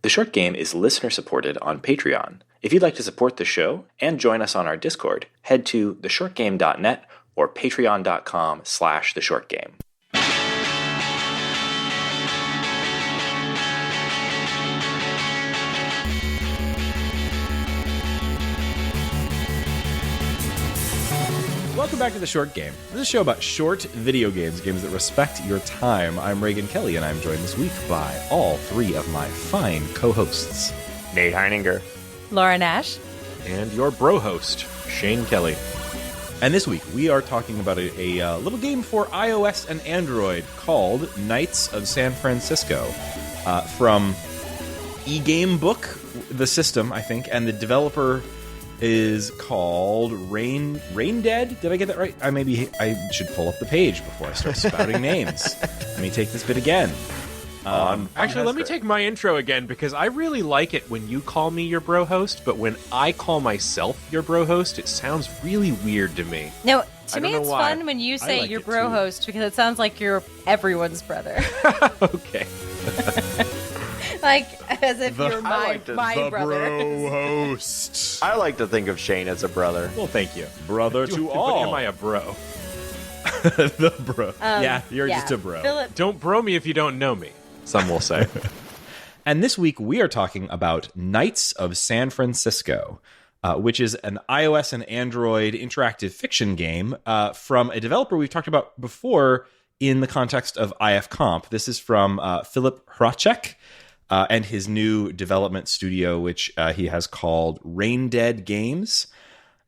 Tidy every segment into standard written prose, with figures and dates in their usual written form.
The Short Game is listener-supported on Patreon. If you'd like to support the show and join us on our Discord, head to theshortgame.net or patreon.com/theshortgame. Welcome back to The Short Game. This is a show about short video games, games that respect your time. I'm Raygan Kelly, and I'm joined this week by all three of my fine co-hosts. Nate Heininger. Laura Nash. And your bro host, Shane Kelly. And this week, we are talking about a little game for iOS and Android called Knights of San Francisco from eGamebook, the system, I think, and the developer is called Rain Dead. Did I get that right? I should pull up the page before I start spouting names. Let me take this bit again. Actually, let me take my intro again, because I really like it when you call me your bro host, but when I call myself your bro host, it sounds really weird to me. No, to me it's fun when you say your bro host, because it sounds like you're everyone's brother. Okay. Like, as if you're my brother. Bro host. I like to think of Shane as a brother. Well, thank you. Brother to But all. am I a bro? The bro. You're just a bro. Philip. Don't bro me if you don't know me, some will say. And this week we are talking about Knights of San Francisco, which is an iOS and Android interactive fiction game from a developer we've talked about before in the context of IFComp. This is from Philip Hracek and his new development studio, which he has called Rain Dead Games.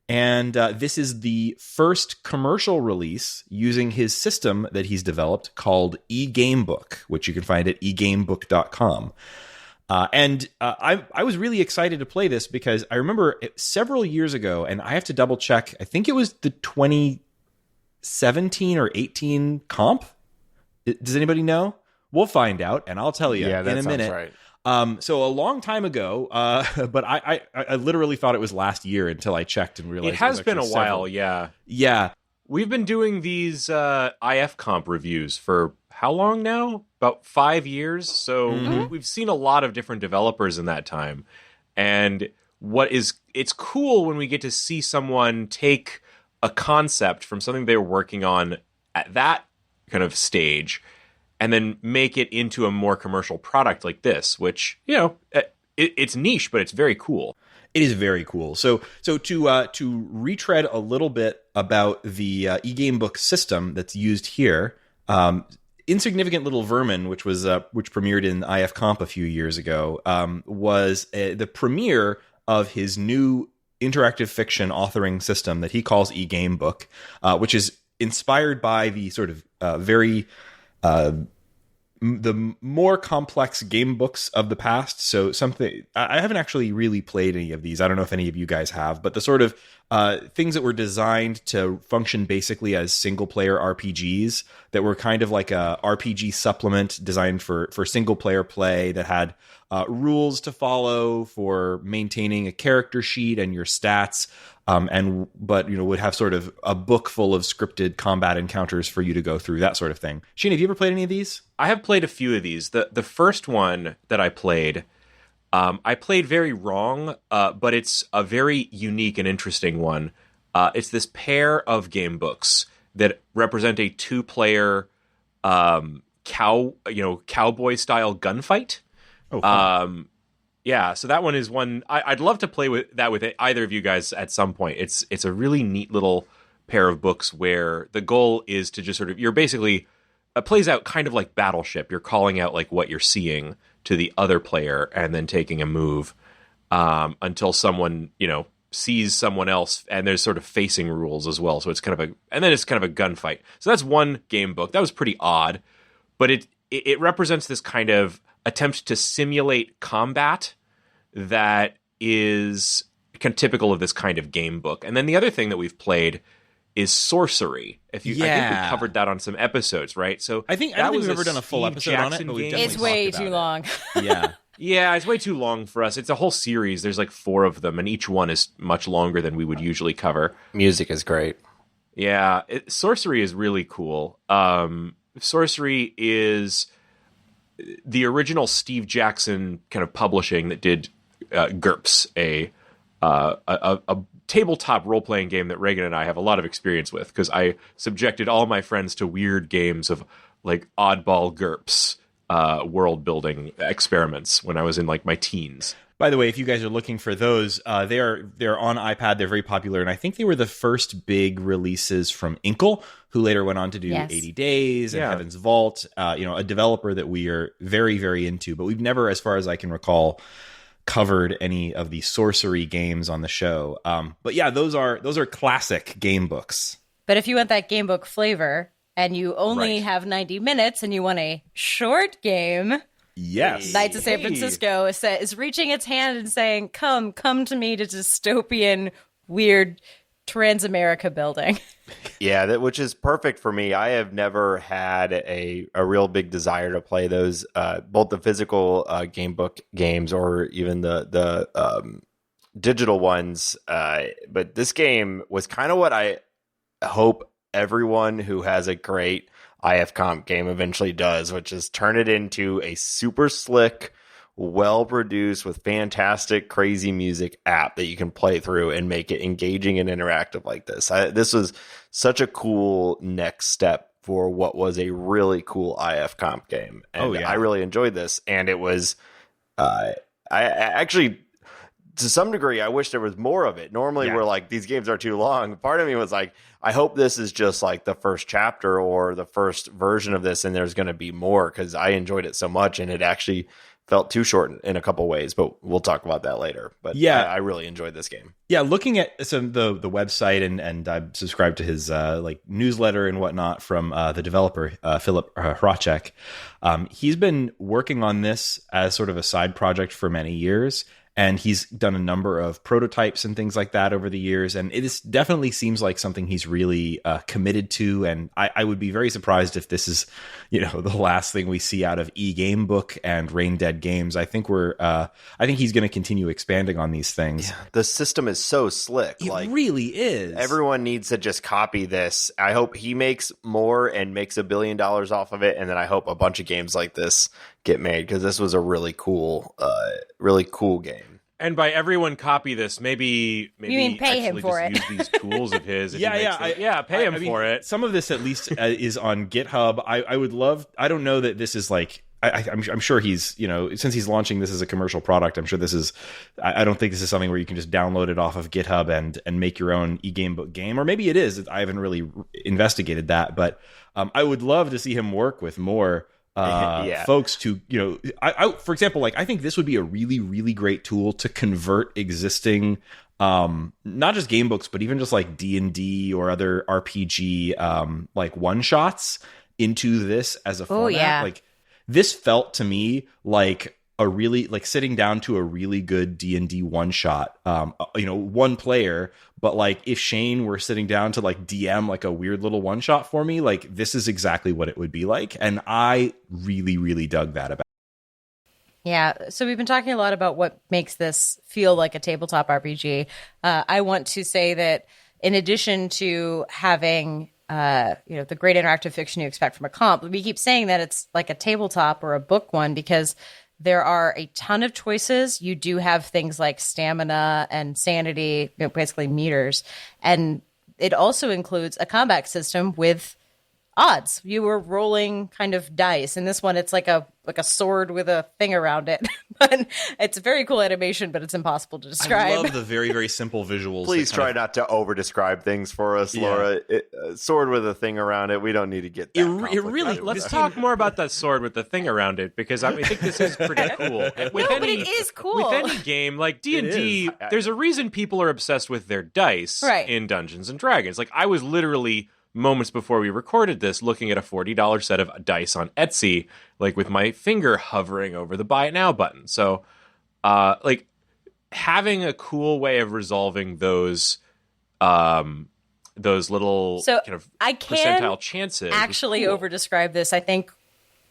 And this is the first commercial release using his system that he's developed called eGamebook, which you can find at egamebook.com. I was really excited to play this because I remember several years ago, and I have to double check, I think it was the 2017 or 18 comp. Does anybody know? We'll find out, and I'll tell you in a minute. Right. So a long time ago, but I literally thought it was last year until I checked and realized It has been a actually while, several. yeah. Yeah. We've been doing these IFComp reviews for how long now? About 5 years. So we've seen a lot of different developers in that time. And it's cool when we get to see someone take a concept from something they were working on at that kind of stage and then make it into a more commercial product like this, which, it's niche, but it's very cool. It is very cool. So to retread a little bit about the eGamebook system that's used here, Insignificant Little Vermin, which premiered in IFComp a few years ago, was the premiere of his new interactive fiction authoring system that he calls eGamebook, which is inspired by the sort of very the more complex game books of the past. So I haven't actually really played any of these. I don't know if any of you guys have, but the sort of things that were designed to function basically as single player RPGs that were kind of like a RPG supplement designed for single player play that had rules to follow for maintaining a character sheet and your stats. But would have sort of a book full of scripted combat encounters for you to go through, that sort of thing. Shane, have you ever played any of these? I have played a few of these. The first one that I played very wrong, but it's a very unique and interesting one. It's this pair of game books that represent a two-player cowboy-style gunfight. Oh, fun. Yeah, so that one is one I'd love to play with either of you guys at some point. It's a really neat little pair of books where the goal is to just sort of, you're basically, it plays out kind of like Battleship. You're calling out like what you're seeing to the other player and then taking a move until someone, sees someone else, and there's sort of facing rules as well. So it's kind of a gunfight. So that's one game book. That was pretty odd, but it represents this kind of attempt to simulate combat that is kind of typical of this kind of game book. And then the other thing that we've played is sorcery. I think we covered that on some episodes, right? So I don't think we've ever done a full episode on it, but we've definitely It's way talked too about long. Yeah. Yeah, it's way too long for us. It's a whole series. There's like 4 of them, and each one is much longer than we would usually cover. Music is great. Yeah, sorcery is really cool. Sorcery is the original Steve Jackson kind of publishing that did GURPS, a tabletop role-playing game that Raygan and I have a lot of experience with, because I subjected all my friends to weird games of like oddball GURPS world-building experiments when I was in like my teens. By the way, if you guys are looking for those, they're on iPad. They're very popular, and I think they were the first big releases from Inkle, who later went on to do 80 Days and Heaven's Vault. A developer that we are very, very into, but we've never, as far as I can recall, covered any of the sorcery games on the show. But yeah, those are classic game books. But if you want that game book flavor and you only have 90 minutes and you want a short game, yes, Knights of San Francisco is reaching its hand and saying, come to me to dystopian, weird Transamerica building. Yeah, which is perfect for me. I have never had a real big desire to play those, both the physical game book games or even the digital ones. But this game was kind of what I hope everyone who has a great IF Comp game eventually does, which is turn it into a super slick, well-produced with fantastic, crazy music app that you can play through and make it engaging and interactive like this. This was such a cool next step for what was a really cool IF Comp game. And I really enjoyed this. And it was, I actually, to some degree, I wish there was more of it. Normally we're like, these games are too long. Part of me was like, I hope this is just like the first chapter or the first version of this and there's going to be more, because I enjoyed it so much and it actually felt too short in a couple ways, but we'll talk about that later. But I really enjoyed this game. Yeah, looking at the website and I subscribed to his like newsletter and whatnot from the developer Philip Hracek. He's been working on this as sort of a side project for many years. And he's done a number of prototypes and things like that over the years. And definitely seems like something he's really committed to. And I would be very surprised if this is, the last thing we see out of eGamebook and Rain Dead Games. I think he's going to continue expanding on these things. Yeah, the system is so slick. It really is. Everyone needs to just copy this. I hope he makes more and makes $1 billion off of it. And then I hope a bunch of games like this get made, because this was a really cool game. And by everyone copy this, maybe you mean pay him for it. Use these tools of his. Pay him for it. Some of this at least is on GitHub. I would love. I don't know that this is like. I'm sure he's since he's launching this as a commercial product. I'm sure this is. I don't think this is something where you can just download it off of GitHub and make your own eGamebook game, or maybe it is. I haven't really investigated that, but I would love to see him work with more. Folks to, for example, like I think this would be a really, really great tool to convert existing, not just game books, but even just like D&D or other RPG, like one shots into this as a format. Yeah. Like this felt to me like a really, like sitting down to a really good D&D one shot, one player. But like if Shane were sitting down to like DM like a weird little one shot for me, like this is exactly what it would be like. And I really, really dug that about it. Yeah. So we've been talking a lot about what makes this feel like a tabletop RPG. I want to say that in addition to having, the great interactive fiction you expect from a comp, we keep saying that it's like a tabletop or a book one because there are a ton of choices. You do have things like stamina and sanity, basically meters. And it also includes a combat system with odds. You were rolling kind of dice. In this one, it's like a sword with a thing around it. But it's a very cool animation, but it's impossible to describe. I love the very, very simple visuals. Please try not to over-describe things for us, Laura. Sword with a thing around it. We don't need to get that complicated. Let's talk more about that sword with the thing around it, because I think this is pretty cool. But it is cool. With any game, like D&D, there's a reason people are obsessed with their dice in Dungeons & Dragons. Like, I was literally moments before we recorded this looking at a $40 set of dice on Etsy, like with my finger hovering over the buy it now button. So like having a cool way of resolving those little kind of percentile chances. Actually over describe this, I think,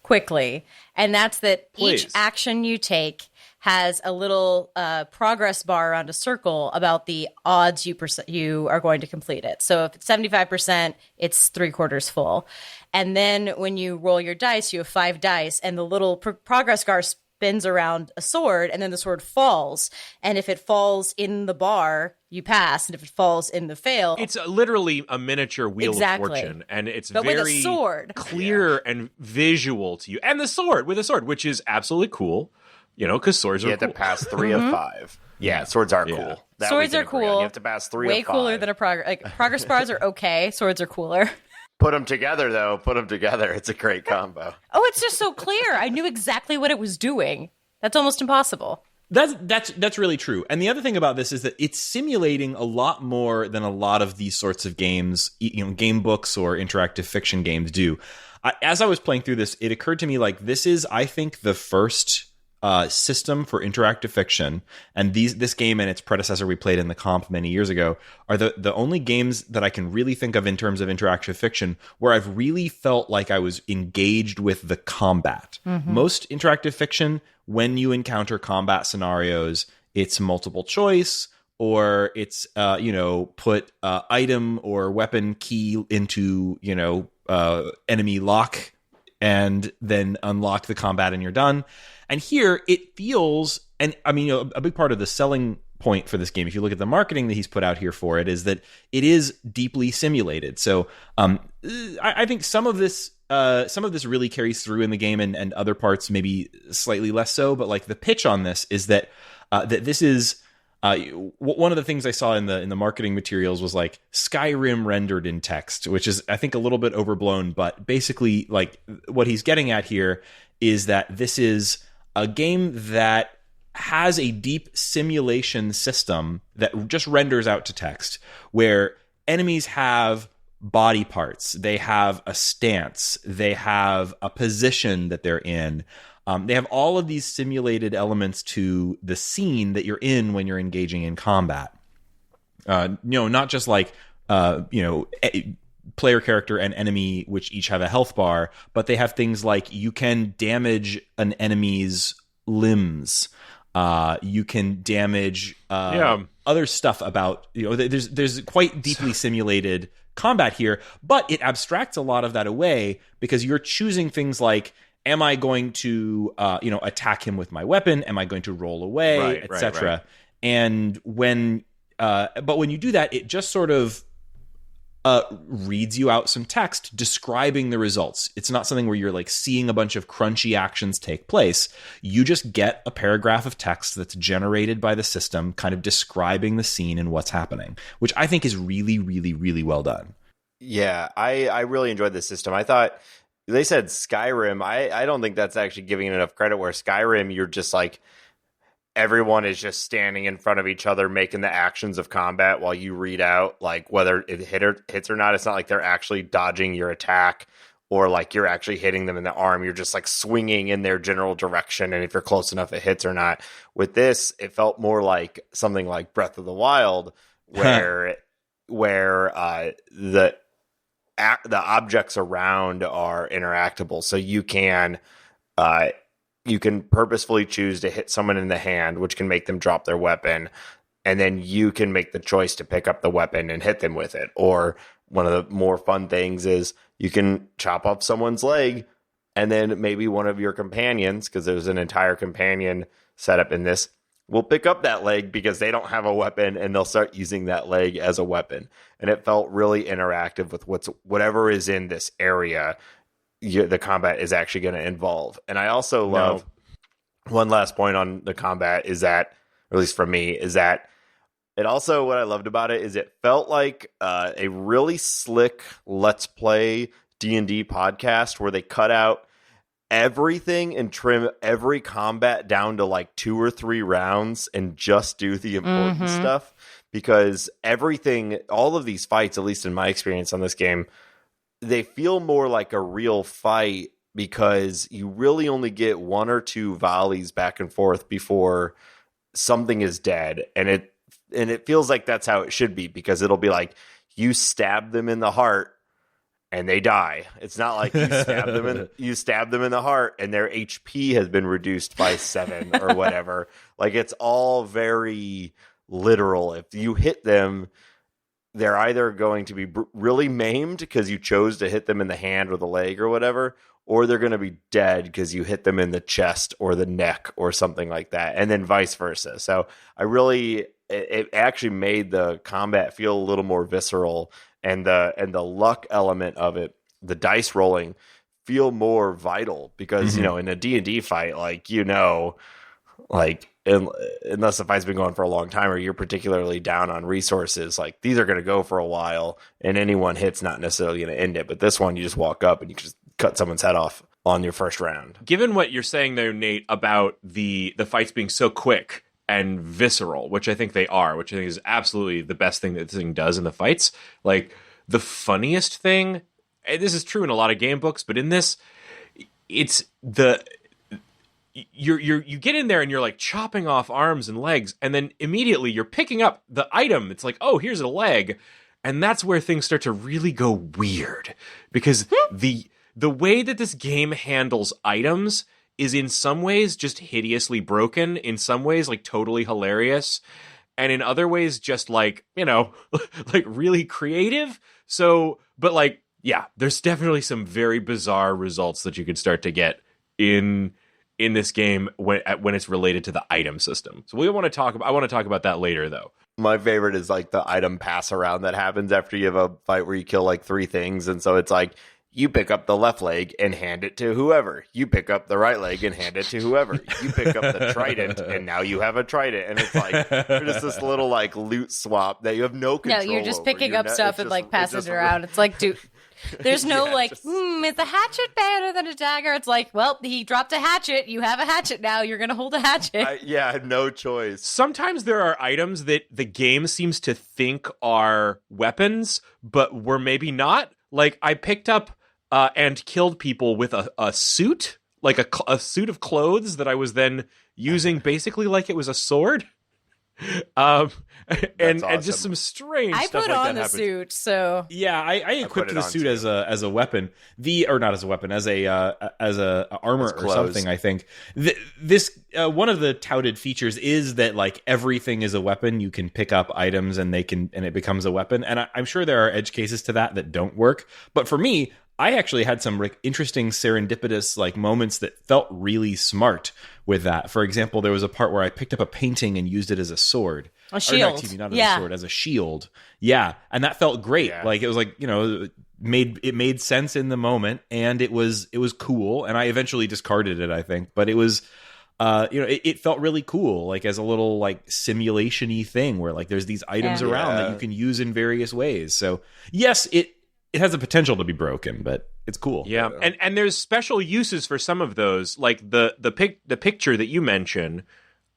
quickly. And that's that each action you take has a little progress bar around a circle about the odds you are going to complete it. So if it's 75%, it's 3/4 full. And then when you roll your dice, you have 5 dice, and the little progress bar spins around a sword, and then the sword falls. And if it falls in the bar, you pass, and if it falls in the fail, it's literally a miniature Wheel of Fortune, and it's but very with a sword. clear and visual to you. And the sword, with a sword, which is absolutely cool, because swords are cool. You have to pass 3 of 5. Yeah, swords are cool. That swords are cool. You have to pass 3 Way of 5. cooler than a progress bars are okay. Swords are cooler. Put them together, though. Put them together. It's a great combo. Oh, it's just so clear. I knew exactly what it was doing. That's almost impossible. That's really true. And the other thing about this is that it's simulating a lot more than a lot of these sorts of games, game books or interactive fiction games do. As I was playing through this, it occurred to me this is, I think, the first system for interactive fiction, and this game and its predecessor we played in the comp many years ago are the only games that I can really think of in terms of interactive fiction where I've really felt like I was engaged with the combat. Mm-hmm. Most interactive fiction, when you encounter combat scenarios, it's multiple choice, or it's put item or weapon key into enemy lock and then unlock the combat and you're done. And here it feels, and I mean, a big part of the selling point for this game, if you look at the marketing that he's put out here for it, is that it is deeply simulated. So I think some of this really carries through in the game, and other parts maybe slightly less so. But the pitch on this is that this is one of the things I saw in the marketing materials was Skyrim rendered in text, which is I think a little bit overblown. But basically, what he's getting at here is that this is a game that has a deep simulation system that just renders out to text, where enemies have body parts, they have a stance, they have a position that they're in. They have all of these simulated elements to the scene that you're in when you're engaging in combat. Not just player character and enemy, which each have a health bar, but they have things like you can damage an enemy's limbs. You can damage other stuff about, there's quite deeply simulated combat here, but it abstracts a lot of that away because you're choosing things like, am I going to, attack him with my weapon? Am I going to roll away, etc.? Right. And when you do that, it just sort of reads you out some text describing the results. It's not something where you're seeing a bunch of crunchy actions take place. You just get a paragraph of text that's generated by the system, kind of describing the scene and what's happening, which I think is really, really, really well done. Yeah, I really enjoyed this system. I thought they said Skyrim. I don't think that's actually giving it enough credit, where Skyrim, you're just everyone is just standing in front of each other making the actions of combat while you read out whether it hits or not. It's not like they're actually dodging your attack or you're actually hitting them in the arm. You're just swinging in their general direction, and if you're close enough it hits or not. With this, it felt more like something like Breath of the Wild, where the objects around are interactable, so you can purposefully choose to hit someone in the hand, which can make them drop their weapon, and then you can make the choice to pick up the weapon and hit them with it. Or one of the more fun things is you can chop off someone's leg, and then maybe one of your companions, because there's an entire companion setup in this, will pick up that leg because they don't have a weapon, and they'll start using that leg as a weapon. And it felt really interactive with whatever is in this area. The combat is actually going to involve. And I also love one last point on the combat is that, or at least for me, is that it also, what I loved about it is it felt like a really slick Let's Play D&D podcast where they cut out everything and trim every combat down to 2 or 3 rounds and just do the important stuff. Because everything, all of these fights, at least in my experience on this game, they feel more like a real fight because you really only get 1 or 2 volleys back and forth before something is dead. And it feels like that's how it should be, because it'll be you stab them in the heart and they die. It's not like you stab them in the heart and their HP has been reduced by 7 or whatever. Like, it's all very literal. If you hit them, they're either going to be really maimed because you chose to hit them in the hand or the leg or whatever, or they're going to be dead because you hit them in the chest or the neck or something like that, and then vice versa. So it actually made the combat feel a little more visceral, and the luck element of it, the dice rolling, feel more vital because, in a D&D fight, unless the fight's been going for a long time or you're particularly down on resources, like, these are going to go for a while, and any one hit's not necessarily going to end it. But this one, you just walk up and you just cut someone's head off on your first round. Given what you're saying there, Nate, about the fights being so quick and visceral, which I think they are, which I think is absolutely the best thing that this thing does in the fights. Like, the funniest thing, and this is true in a lot of game books, but in this, it's you get in there and you're like chopping off arms and legs, and then immediately you're picking up the item. It's like, oh, here's a leg. And that's where things start to really go weird, because the way that this game handles items is in some ways just hideously broken, in some ways like totally hilarious, and in other ways just like, like really creative. So, but like, yeah, there's definitely some very bizarre results that you could start to get in this game when it's related to the item system. So I want to talk about that later, though. My favorite is like the item pass around that happens after you have a fight where you kill like 3 things, and so it's like, you pick up the left leg and hand it to whoever. You pick up the right leg and hand it to whoever. You pick up the trident and now you have a trident. And it's like, just this little like loot swap that you have no control over. No, you're just picking up stuff and like passing it around. It's like, dude, there's no is a hatchet better than a dagger? It's like, well, he dropped a hatchet. You have a hatchet now. You're going to hold a hatchet. I had no choice. Sometimes there are items that the game seems to think are weapons, but were maybe not. Like, I picked up and killed people with a suit, like a suit of clothes that I was then using basically like it was a sword. And just some strange I stuff put like on that the suit, so yeah, I equipped the suit as a weapon, or not as a weapon, as a armor or something. I think this one of the touted features is that like everything is a weapon. You can pick up items and it becomes a weapon. And I'm sure there are edge cases to that don't work. But for me, I actually had some interesting serendipitous like moments that felt really smart with that. For example, there was a part where I picked up a painting and used it as a sword. A shield. Or, excuse me, not as a sword, as a shield. Yeah, and that felt great. Yeah. Like, it was like, it made sense in the moment, and it was cool. And I eventually discarded it, I think, but it was it felt really cool, like as a little like simulation-y thing where like there's these items around that you can use in various ways. So yes, it has the potential to be broken, but it's cool. Yeah, and there's special uses for some of those, like the picture that you mentioned.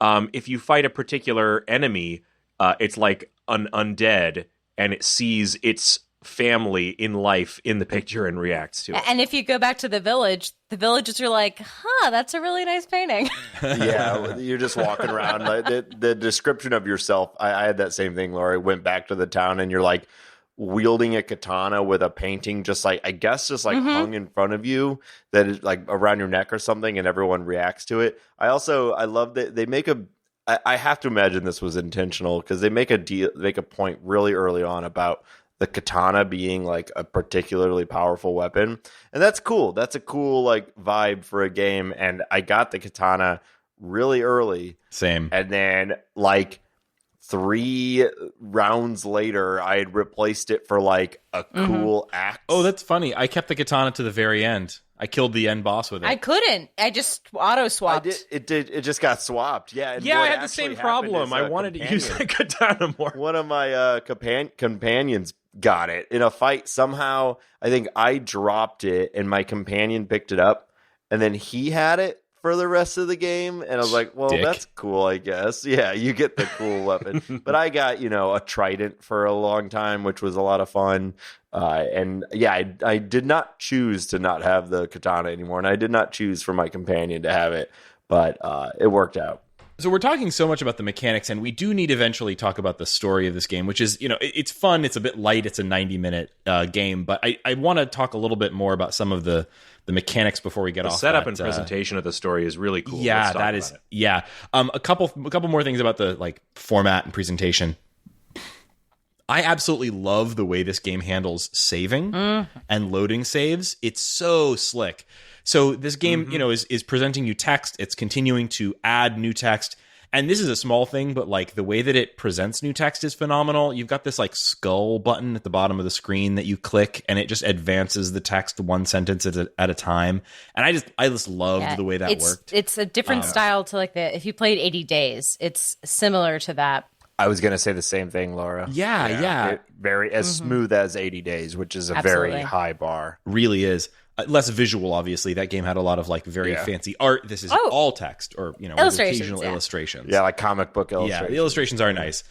If you fight a particular enemy, it's like an undead, and it sees its family in life in the picture and reacts to it. And if you go back to the villagers are like, that's a really nice painting. Yeah, you're just walking around. The description of yourself, I had that same thing, Laurie. Went back to the town, and you're like, wielding a katana with a painting just like hung in front of you that is like around your neck or something, and everyone reacts to it. I love that they make I have to imagine this was intentional, because they make a point really early on about the katana being like a particularly powerful weapon, and that's cool. That's a cool like vibe for a game. And I got the katana really early. Same. And then like 3 rounds later, I had replaced it for like a cool axe. Oh, that's funny. I kept the katana to the very end. I killed the end boss with it. I couldn't. I just auto swapped. It just got swapped. Yeah. And I had the same problem. I wanted to use the katana more. One of my companions got it in a fight. Somehow, I think I dropped it, and my companion picked it up, and then he had it for the rest of the game, and I was like, well, that's cool, I guess. Yeah, you get the cool weapon. But I got, a trident for a long time, which was a lot of fun. And yeah, I did not choose to not have the katana anymore, and I did not choose for my companion to have it, but it worked out. So we're talking so much about the mechanics, and we do need to eventually talk about the story of this game, which is, it's fun. It's a bit light. It's a 90-minute game, but I want to talk a little bit more about some of the mechanics before we get off. The setup and presentation of the story is really cool. Yeah, that is. Yeah, a couple more things about the format and presentation. I absolutely love the way this game handles saving and loading saves. It's so slick. So this game, is presenting you text. It's continuing to add new text. And this is a small thing, but the way that it presents new text is phenomenal. You've got this skull button at the bottom of the screen that you click, and it just advances the text one sentence at a time. And I just loved the way that worked. It's a different style to if you played 80 Days, it's similar to that. I was going to say the same thing, Laura. Yeah. Very as smooth as 80 Days, which is a Absolutely. very high bar. Really is. Less visual, obviously. That game had a lot of very fancy art. This is all text or with occasional illustrations. Yeah, like comic book illustrations. Yeah, the illustrations are nice.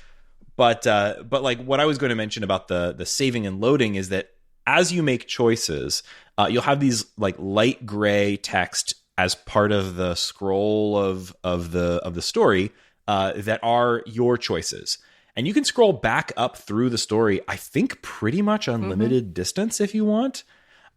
But what I was going to mention about the saving and loading is that as you make choices, you'll have these light gray text as part of the scroll of the story that are your choices. And you can scroll back up through the story, I think pretty much unlimited distance if you want.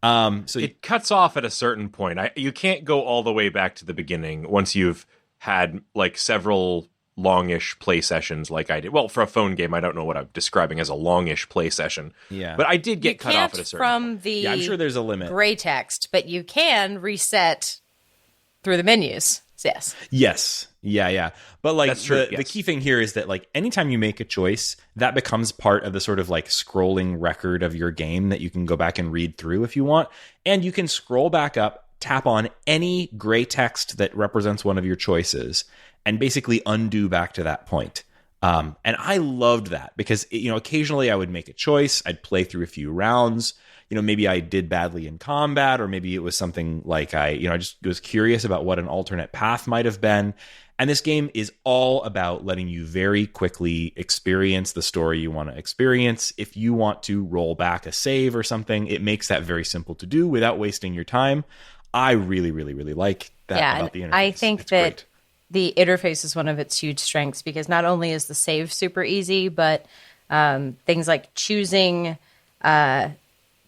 So it cuts off at a certain point. You can't go all the way back to the beginning once you've had several longish play sessions like I did. Well, for a phone game, I don't know what I'm describing as a longish play session. Yeah. But I did get cut off at a certain point. From the I'm sure there's a limit. Gray text, but you can reset through the menus. Yes. Yes. Yeah. But That's true, the key thing here is that anytime you make a choice, that becomes part of the sort of scrolling record of your game that you can go back and read through if you want. And you can scroll back up, tap on any gray text that represents one of your choices, and basically undo back to that point. And I loved that because occasionally I would make a choice, I'd play through a few rounds. Maybe I did badly in combat, or maybe it was something I just was curious about what an alternate path might have been. And this game is all about letting you very quickly experience the story you want to experience. If you want to roll back a save or something, it makes that very simple to do without wasting your time. I really, really, really like that about the interface. I think it's that great. The interface is one of its huge strengths because not only is the save super easy, but things like choosing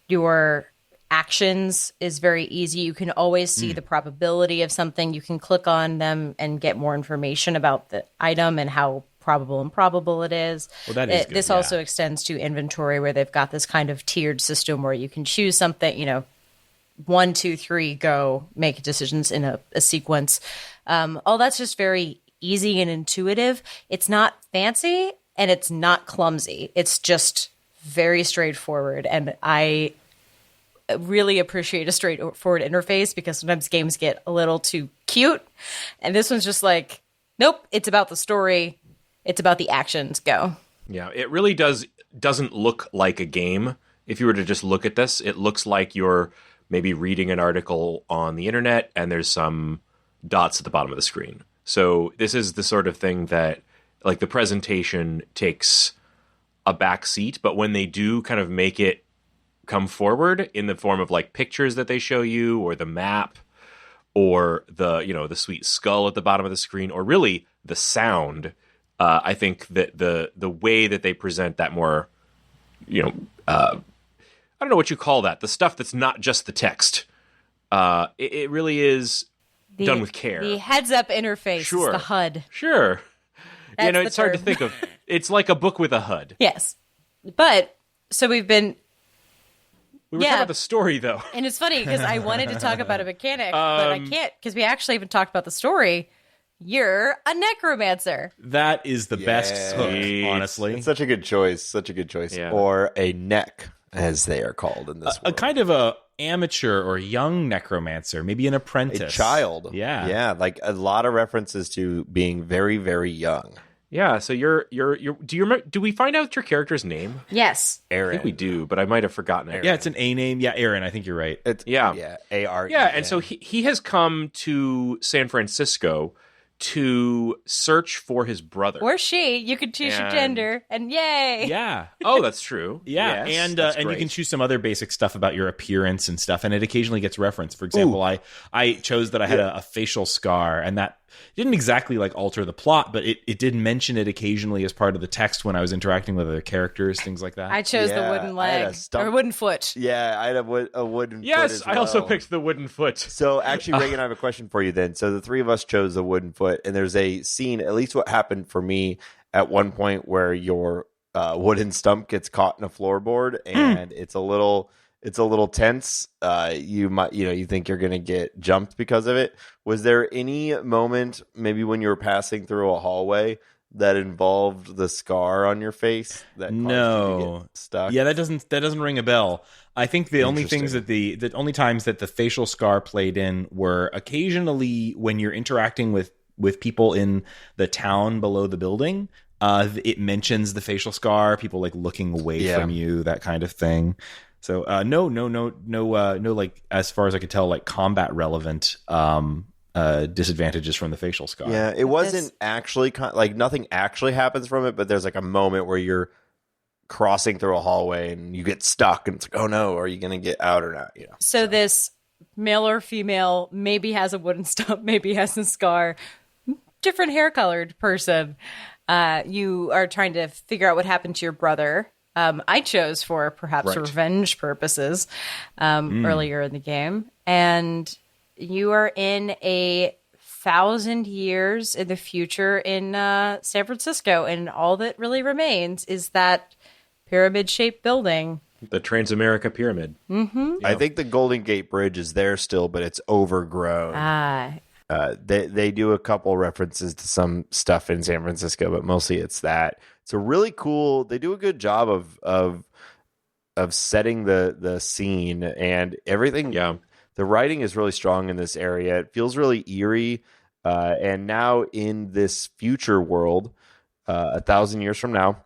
your actions is very easy. You can always see the probability of something. You can click on them and get more information about the item and how probable and improbable it is. Well, that is good, This also extends to inventory, where they've got this kind of tiered system where you can choose something, 1, 2, 3, go, make decisions in a sequence. All that's just very easy and intuitive. It's not fancy and it's not clumsy. It's just very straightforward. And I really appreciate a straightforward interface because sometimes games get a little too cute. And this one's just nope, it's about the story. It's about the actions. Go. Yeah, it really doesn't look like a game. If you were to just look at this, it looks like you're maybe reading an article on the internet and there's some dots at the bottom of the screen. So this is the sort of thing that the presentation takes a back seat, but when they do kind of make it come forward in the form of pictures that they show you, or the map, or the sweet skull at the bottom of the screen, or really the sound, I think that the way that they present that more, I don't know what you call that, the stuff that's not just the text, it really is done with care. The heads-up interface is the HUD. Sure. That's it's hard to think of. It's like a book with a HUD. Yes. But, so we've been... We were talking about the story, though. And it's funny because I wanted to talk about a mechanic, but I can't because we actually haven't talked about the story. You're a necromancer. That is the best hook, honestly. It's such a good choice. Yeah. Or a neck, as they are called in this world. A kind of a amateur or young necromancer, maybe an apprentice. A child. Yeah. Yeah, a lot of references to being very, very young. Yeah, so do we find out your character's name? Yes. Aaron. I think we do, but I might have forgotten it. Yeah, it's an A name. Yeah, Aaron, I think you're right. Yeah, A-R-E. Yeah, and so he has come to San Francisco to search for his brother. Or she. You can choose your gender, and yay! Yeah. Oh, that's true. Yeah, Yes, and that's you great. can choose some other basic stuff about your appearance and stuff, and it occasionally gets referenced. For example, I chose that I had a facial scar, and that didn't exactly like alter the plot, but it did mention it occasionally as part of the text when I was interacting with other characters, things like that. I chose the wooden leg or wooden foot. Yeah, I had a wooden foot. Yes, as I also well. picked the wooden foot. So actually, Raygan, I have a question for you then. So the three of us chose the wooden foot, and there's a scene, at least what happened for me at one point, where your wooden stump gets caught in a floorboard, and it's a little tense. You think you're gonna get jumped because of it. Was there any moment, maybe when you were passing through a hallway, that involved the scar on your face that caused you to get stuck? Yeah, that doesn't ring a bell. I think the only things the only times that the facial scar played in were occasionally when you're interacting with people in the town below the building. It mentions the facial scar, people like looking away from you, that kind of thing. So no, like as far as I could tell, like combat relevant disadvantages from the facial scar. Yeah, it wasn't actually like nothing actually happens from it, but there's like a moment where you're crossing through a hallway and you get stuck, and it's like, oh no, are you going to get out or not? So this male or female maybe has a wooden stump, maybe has a scar, different hair colored person. You are trying to figure out what happened to your brother. I chose for perhaps revenge purposes earlier in the game. And you are in 1,000 years in the future in San Francisco. And all that really remains is that pyramid-shaped building. The Transamerica Pyramid. Mm-hmm. I think the Golden Gate Bridge is there still, but it's overgrown. They do a couple references to some stuff in San Francisco, but mostly it's that. It's a really cool. They do a good job of setting the scene and everything. Yeah, the writing is really strong in this area. It feels really eerie, and now in this future world, 1,000 years from now,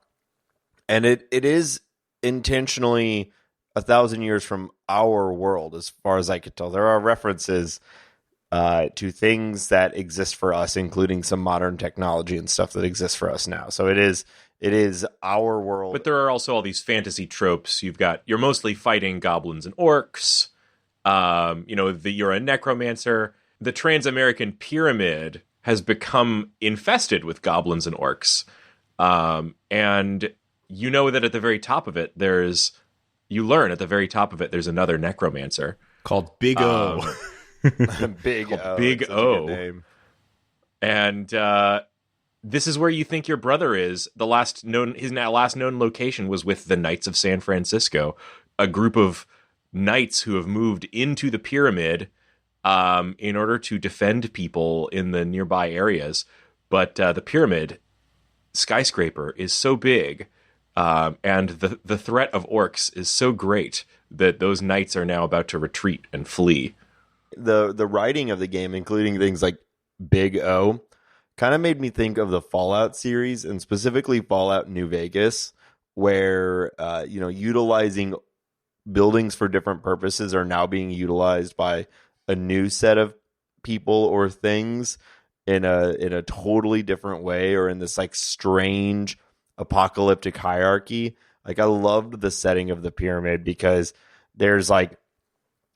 and it is intentionally 1,000 years from our world, as far as I could tell. There are references to things that exist for us, including some modern technology and stuff that exists for us now. So it is our world. But there are also all these fantasy tropes. You're mostly fighting goblins and orcs. You're a necromancer. The Transamerican Pyramid has become infested with goblins and orcs. And you know that at the very top of it, there's another necromancer called Big O. Big O. Big O. And this is where you think your brother is. His last known location was with the Knights of San Francisco, a group of knights who have moved into the pyramid in order to defend people in the nearby areas. But the pyramid skyscraper is so big, and the threat of orcs is so great that those knights are now about to retreat and flee. The writing of the game, including things like Big O, kind of made me think of the Fallout series, and specifically Fallout New Vegas, where utilizing buildings for different purposes are now being utilized by a new set of people or things in a totally different way, or in this like strange apocalyptic hierarchy. Like, I loved the setting of the pyramid because there's like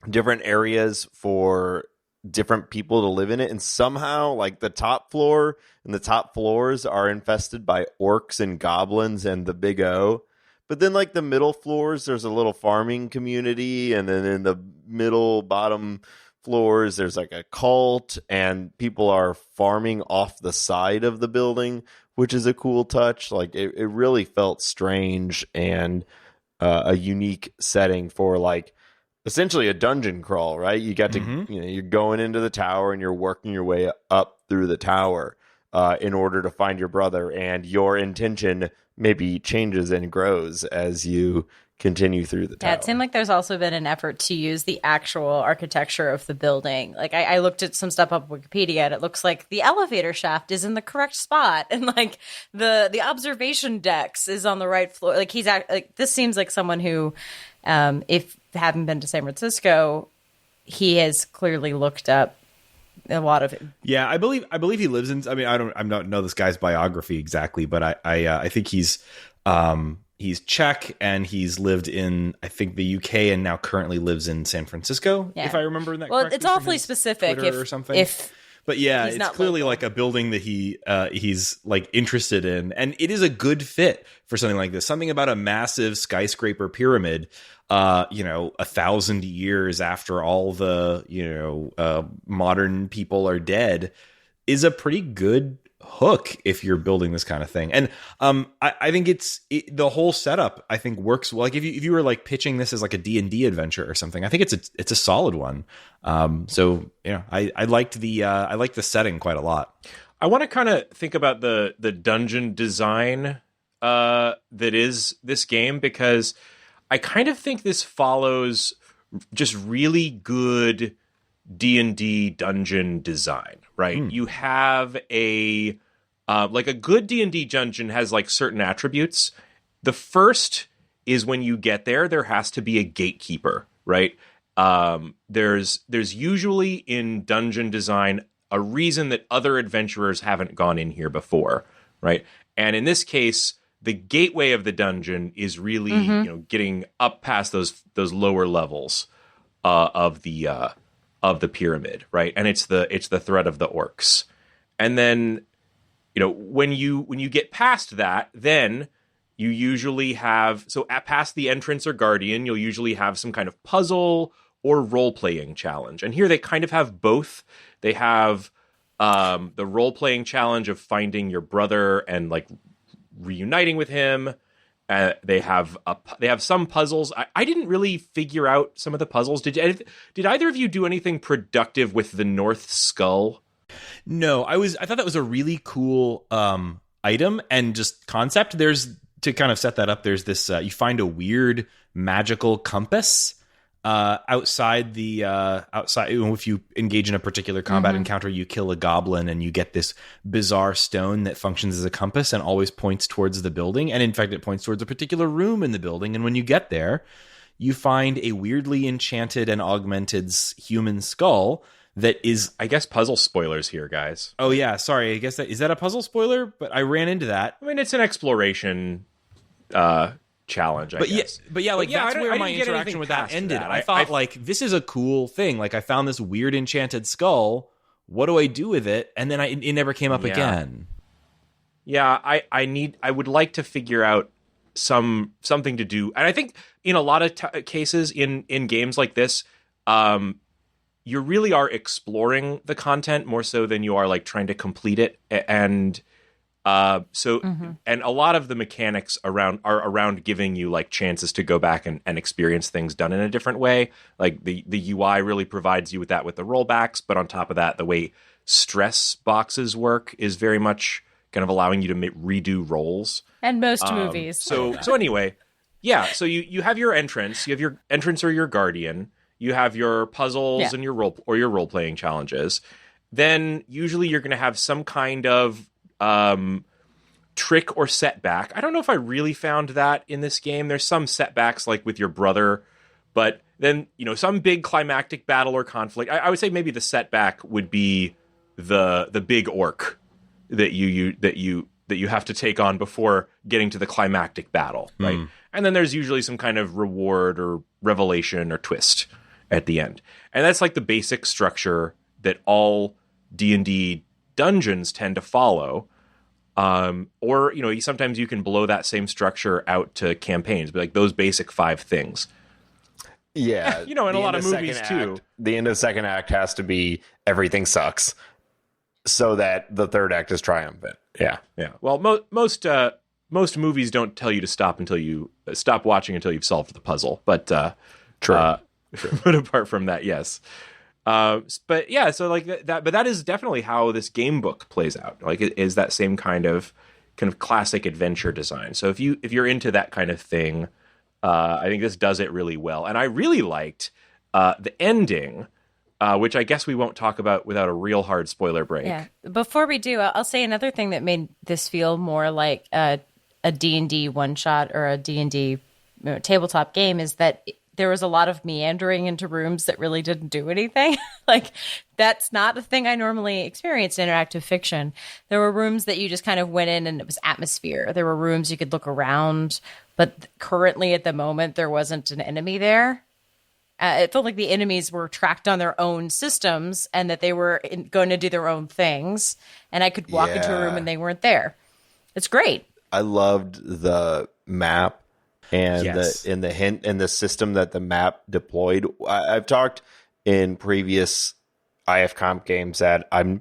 different areas for different people to live in it, and somehow like the top floor and the top floors are infested by orcs and goblins and the Big O. But then like the middle floors, there's a little farming community, and then in the bottom floors there's like a cult, and people are farming off the side of the building, which is a cool touch. Like it really felt strange and a unique setting for like essentially a dungeon crawl, right? You got to, you're going into the tower and you're working your way up through the tower in order to find your brother, and your intention maybe changes and grows as you continue through the tower. Yeah, it seemed like there's also been an effort to use the actual architecture of the building. Like I looked at some stuff up on Wikipedia, and it looks like the elevator shaft is in the correct spot, and like the observation decks is on the right floor. Like this seems like someone who, if having been to San Francisco, he has clearly looked up a lot of it. Yeah, I believe he lives in. I mean, I don't know this guy's biography exactly, but I think he's Czech, and he's lived in, I think, the UK, and now currently lives in San Francisco. Yeah. If I remember that correctly. Well, it's awfully specific Twitter or something. If But yeah, He's it's not clearly local. like a building that he's like interested in, and it is a good fit for something like this. Something about a massive skyscraper pyramid, 1,000 years after all the modern people are dead, is a pretty good hook if you're building this kind of thing. And I think the whole setup I think works well. Like if you were like pitching this as like a D&D adventure or something, I think it's a solid one. I liked the setting quite a lot. I want to kind of think about the dungeon design that is this game, because I kind of think this follows just really good D&D dungeon design, right? You have a good D&D dungeon has like certain attributes. The first is when you get there has to be a gatekeeper, right? There's usually in dungeon design a reason that other adventurers haven't gone in here before, right? And in this case, the gateway of the dungeon is really getting up past those lower levels of the pyramid, right? And it's the threat of the orcs. And then when you get past that, then you usually have past the entrance or guardian, you'll usually have some kind of puzzle or role-playing challenge. And here they kind of have both. They have the role-playing challenge of finding your brother and like reuniting with him. They have some puzzles. I didn't really figure out some of the puzzles. Did either of you do anything productive with the North Skull? No, I thought that was a really cool item and just concept. To kind of set that up, there's this you find a weird magical compass outside if you engage in a particular combat encounter, you kill a goblin and you get this bizarre stone that functions as a compass and always points towards the building, and in fact it points towards a particular room in the building. And when you get there, you find a weirdly enchanted and augmented human skull that is, I guess, puzzle spoilers here, guys. Oh yeah, sorry, I guess is that a puzzle spoiler? But I ran into that. I mean, it's an exploration challenge, I guess. That's where my interaction with that ended. I thought, like, this is a cool thing. Like, I found this weird enchanted skull. What do I do with it? And then it never came up again. Yeah, I would like to figure out something to do. And I think in a lot of cases in games like this, you really are exploring the content more so than you are like trying to complete it. And and a lot of the mechanics are around giving you like chances to go back and experience things done in a different way. Like the UI really provides you with that with the rollbacks, but on top of that, the way stress boxes work is very much kind of allowing you to redo rolls. And most movies. So anyway, yeah. So you have your entrance. You have your entrance or your guardian. You have your puzzles and your role playing challenges. Then usually you're going to have some kind of trick or setback. I don't know if I really found that in this game. There's some setbacks like with your brother, but then some big climactic battle or conflict. I would say maybe the setback would be the big orc that you have to take on before getting to the climactic battle, right? And then there's usually some kind of reward or revelation or twist at the end. And that's like the basic structure that all D&D dungeons tend to follow. Or sometimes you can blow that same structure out to campaigns, but like those basic 5 things. Yeah. In a lot of movies too. The end of the second act has to be everything sucks so that the third act is triumphant. Yeah. Yeah. Well, most movies don't tell you to stop watching until you've solved the puzzle. But True. But apart from that, yes. But yeah, so like that. But that is definitely how this game book plays out. Like, it is that same kind of classic adventure design. So if you're into that kind of thing, I think this does it really well. And I really liked the ending. Which I guess we won't talk about without a real hard spoiler break. Yeah. Before we do, I'll say another thing that made this feel more like a D&D one-shot or a D&D tabletop game is that there was a lot of meandering into rooms that really didn't do anything. Like, that's not a thing I normally experience in interactive fiction. There were rooms that you just kind of went in and it was atmosphere. There were rooms you could look around, but currently at the moment there wasn't an enemy there. It felt like the enemies were tracked on their own systems and that they were going to do their own things. And I could walk into a room and they weren't there. It's great. I loved the map and the hint and the system that the map deployed. I've talked in previous IFComp games that I'm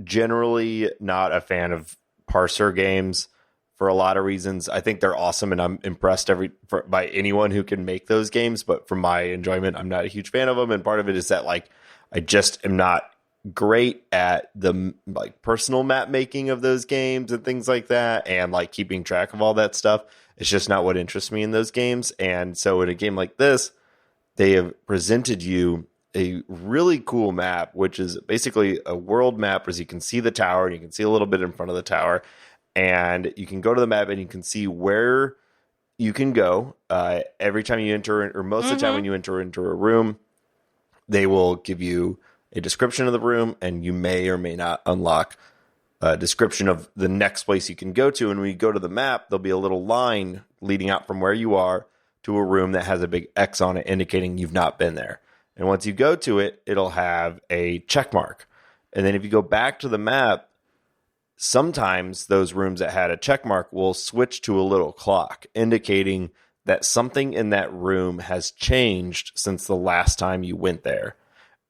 generally not a fan of parser games for a lot of reasons. I think they're awesome, and I'm impressed by anyone who can make those games. But for my enjoyment, I'm not a huge fan of them. And part of it is that like I just am not great at the like personal map making of those games and things like that, and like keeping track of all that stuff. It's just not what interests me in those games. And so in a game like this, they have presented you a really cool map, which is basically a world map, as you can see the tower and you can see a little bit in front of the tower. And you can go to the map and you can see where you can go every time you enter, or most of the time when you enter into a room. They will give you a description of the room, and you may or may not unlock a description of the next place you can go to. And when you go to the map, there'll be a little line leading out from where you are to a room that has a big X on it, indicating you've not been there. And once you go to it, it'll have a check mark. And then if you go back to the map, sometimes those rooms that had a check mark will switch to a little clock, indicating that something in that room has changed since the last time you went there.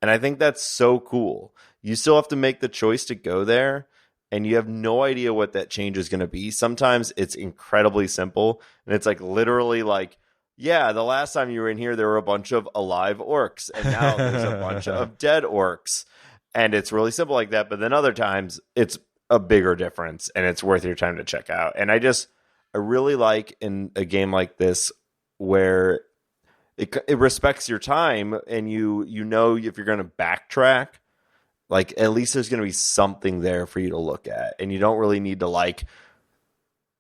And I think that's so cool. You still have to make the choice to go there, and you have no idea what that change is going to be. Sometimes it's incredibly simple, and it's like literally like, yeah, the last time you were in here, there were a bunch of alive orcs, and now there's a bunch of dead orcs. And it's really simple like that. But then other times it's a bigger difference, and it's worth your time to check out. And I really like in a game like this where it respects your time, and you know if you're going to backtrack, like at least there's going to be something there for you to look at, and you don't really need to like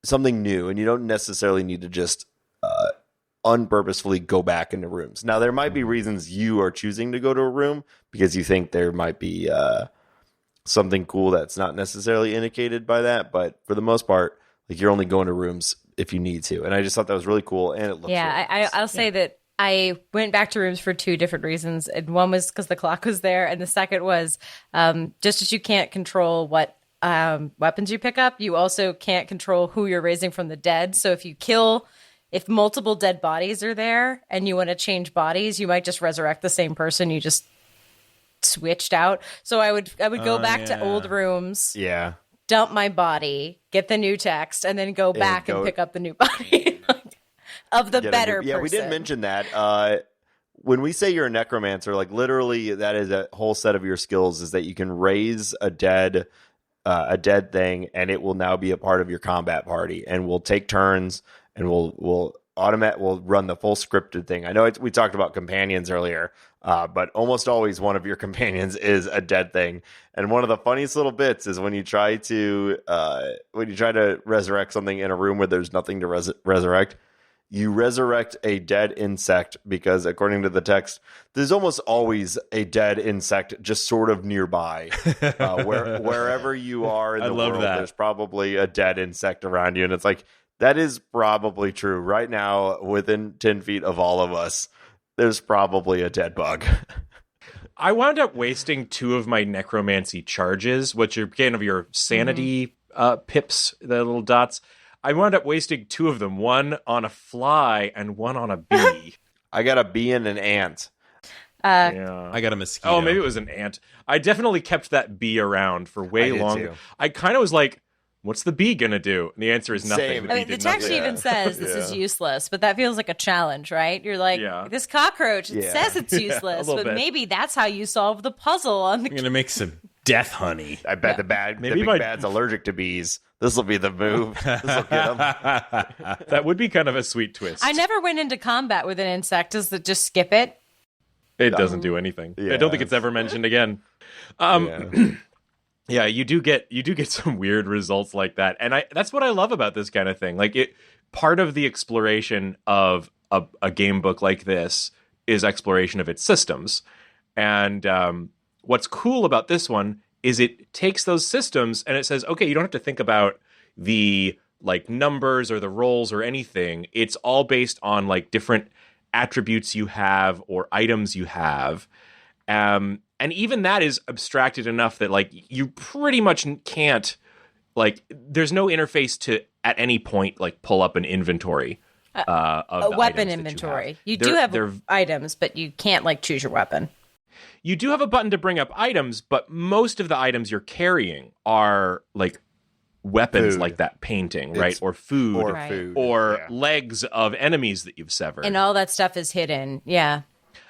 something new, and you don't necessarily need to just unpurposefully go back into rooms. Now there might be reasons you are choosing to go to a room because you think there might be something cool that's not necessarily indicated by that, but for the most part, like you're only going to rooms if you need to. And I just thought that was really cool, and it looks really nice. I'll say that I went back to rooms for two different reasons. And one was because the clock was there, and the second was just as you can't control what weapons you pick up, you also can't control who you're raising from the dead. So if multiple dead bodies are there and you want to change bodies, you might just resurrect the same person you just switched out. So I would go back to old rooms, dump my body, get the new text, and then go back and pick up the new body of the better person. Yeah, we didn't mention that. When we say you're a necromancer, like literally that is a whole set of your skills, is that you can raise a dead thing, and it will now be a part of your combat party, and we'll take turns, and we'll run the full scripted thing. I know we talked about companions earlier, but almost always one of your companions is a dead thing. And one of the funniest little bits is when you try to resurrect something in a room where there's nothing to resurrect, you resurrect a dead insect, because according to the text, there's almost always a dead insect just sort of nearby. Wherever you are in the world, there's probably a dead insect around you. And it's like, that is probably true. Right now, within 10 feet of all of us, there's probably a dead bug. I wound up wasting 2 of my necromancy charges, which are kind of your sanity pips, the little dots. I wound up wasting 2 of them, one on a fly and one on a bee. I got a bee and an ant. I got a mosquito. Oh, maybe it was an ant. I definitely kept that bee around for way longer. I kind of was like, what's the bee going to do? And the answer is nothing. The text even says this is useless, but that feels like a challenge, right? You're like, this cockroach, it says it's useless, but maybe that's how you solve the puzzle. I'm going to make some death honey. I bet the big bad's allergic to bees. This will be the move. This will get him. That would be kind of a sweet twist. I never went into combat with an insect. Does it just skip it? It doesn't do anything. Yeah. I don't think it's ever mentioned again. Yeah, you do get some weird results like that, and that's what I love about this kind of thing. Like part of the exploration of a game book like this is exploration of its systems, and what's cool about this one is it takes those systems and it says, okay, you don't have to think about the like numbers or the rolls or anything. It's all based on like different attributes you have or items you have. And even that is abstracted enough that like you pretty much can't, like, there's no interface to at any point like pull up an inventory of a the weapon items inventory. You do have items, but you can't like choose your weapon. You do have a button to bring up items, but most of the items you're carrying are like weapons, Food. like that painting, right? Or food, or legs of enemies that you've severed, and all that stuff is hidden. Yeah.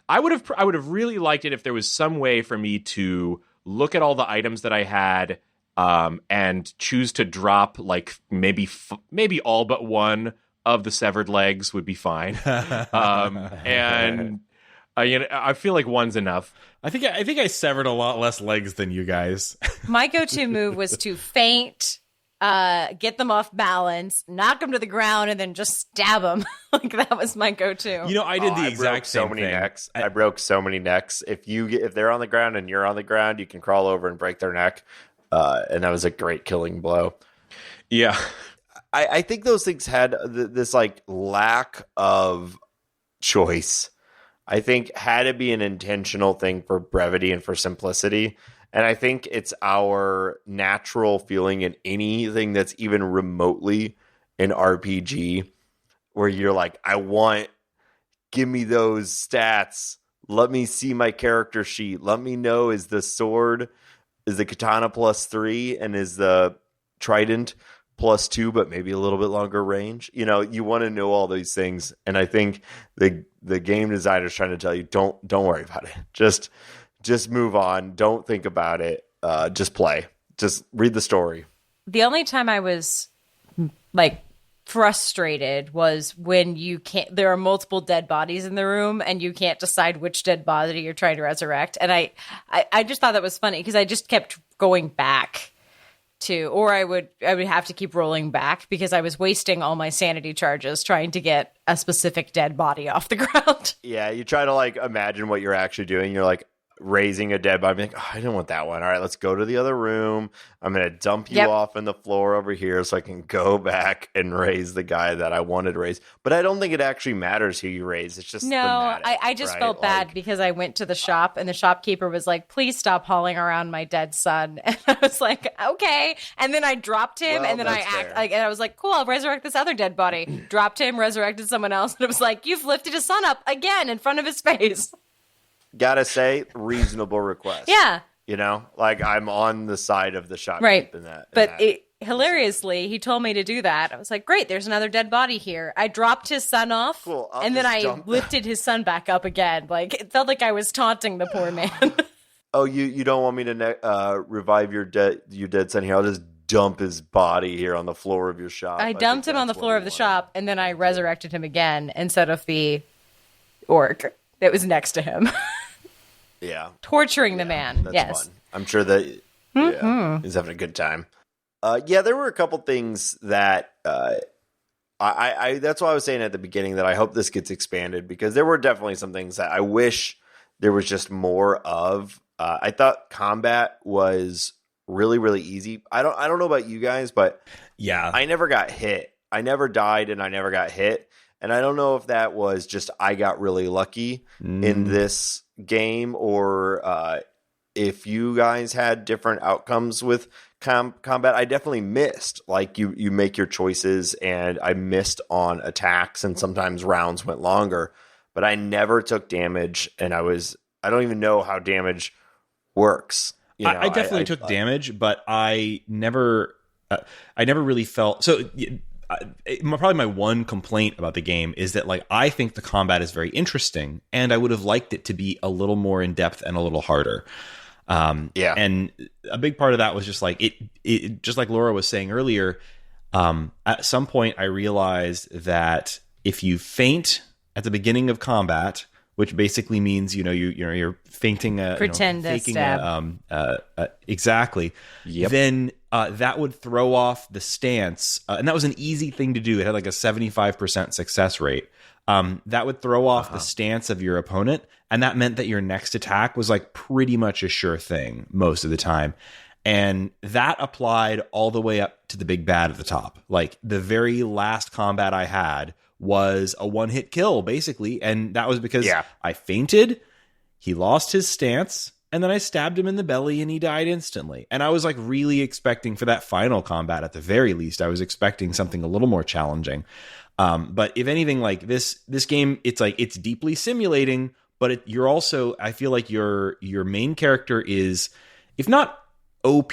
I would have really liked it if there was some way for me to look at all the items that I had, and choose to drop like maybe all but one of the severed legs would be fine. And I feel like one's enough. I think I severed a lot less legs than you guys. My go-to move was to feint, get them off balance, knock them to the ground, and then just stab them. Like that was my go-to. I did the exact same thing. Necks. I broke so many necks. If they're on the ground and you're on the ground, you can crawl over and break their neck. And that was a great killing blow. Yeah. I think those things had this like lack of choice. I think had to be an intentional thing for brevity and for simplicity. And I think it's our natural feeling in anything that's even remotely an RPG where you're like, give me those stats. Let me see my character sheet. Let me know, is the katana +3 and is the trident +2, but maybe a little bit longer range. You want to know all these things. And I think the game designer is trying to tell you, don't worry about it. Just move on. Don't think about it. Just play. Just read the story. The only time I was like frustrated was when there are multiple dead bodies in the room and you can't decide which dead body you're trying to resurrect. And I just thought that was funny because I just kept going back or I would have to keep rolling back because I was wasting all my sanity charges trying to get a specific dead body off the ground. Yeah, you try to like imagine what you're actually doing. You're like raising a dead body. Like, I didn't want that one. All right, let's go to the other room. I'm going to dump you off on the floor over here so I can go back and raise the guy that I wanted to raise. But I don't think it actually matters who you raise. It's just I just felt bad because I went to the shop and the shopkeeper was like, please stop hauling around my dead son. And I was like, okay. And then I dropped him and then and I was like, cool, I'll resurrect this other dead body. Dropped him, resurrected someone else. And it was like, you've lifted his son up again in front of his face. Gotta say, reasonable request. Yeah. Like I'm on the side of the shopkeep right. in that. Hilariously, he told me to do that. I was like, great, there's another dead body here. I dropped his son off, cool, and then I lifted his son back up again. Like, it felt like I was taunting the poor man. Oh, you don't want me to revive your dead son here? I'll just dump his body here on the floor of your shop. I dumped him on the floor of the shop, and then I resurrected him again instead of the orc that was next to him. Yeah. Torturing the man. That's yes. fun. I'm sure that he's having a good time. There were a couple things that I that's why I was saying at the beginning that I hope this gets expanded because there were definitely some things that I wish there was just more of. I thought combat was really, really easy. I don't know about you guys, but yeah, I never got hit. I never died and I never got hit. And I don't know if that was just I got really lucky in this game or if you guys had different outcomes with combat. I definitely missed. Like you make your choices and I missed on attacks and sometimes rounds went longer. But I never took damage and I don't even know how damage works. I definitely took damage, but I never really felt so. Probably my one complaint about the game is that like I think the combat is very interesting, and I would have liked it to be a little more in depth and a little harder. And a big part of that was just like it just like Laura was saying earlier. At some point, I realized that if you feint at the beginning of combat, which basically means you're feinting pretend to stab. Exactly. Yep. Then that would throw off the stance, and that was an easy thing to do. It had like a 75% success rate. That would throw off the stance of your opponent, and that meant that your next attack was like pretty much a sure thing most of the time. And that applied all the way up to the big bad at the top. Like the very last combat I had was a one-hit kill, basically. And that was because Yeah. I fainted, he lost his stance, and then I stabbed him in the belly and he died instantly. And I was like really expecting for that final combat, at the very least, I was expecting something a little more challenging. But if anything, like this game, it's like it's deeply simulating, but you're also, I feel like your main character is, if not OP,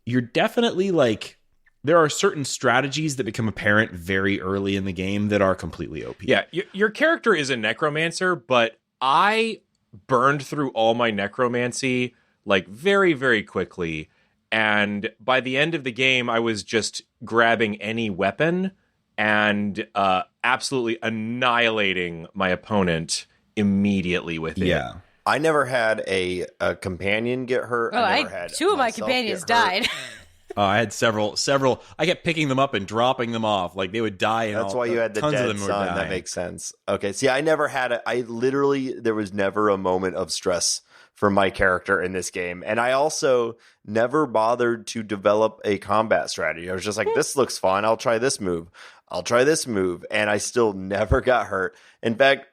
you're definitely like, there are certain strategies that become apparent very early in the game that are completely OP. Yeah, your character is a necromancer, but I burned through all my necromancy like very, very quickly. And by the end of the game, I was just grabbing any weapon and absolutely annihilating my opponent immediately with it. Yeah. I never had a companion get hurt. Oh, I never had two of my myself companions get hurt. died. I had several. I kept picking them up and dropping them off. Like they would die. And That's why you had the tons of dead them were son. dying. That makes sense. Okay. See, I never had I literally, there was never a moment of stress for my character in this game. And I also never bothered to develop a combat strategy. I was just like, this looks fun. I'll try this move. I'll try this move. And I still never got hurt. In fact,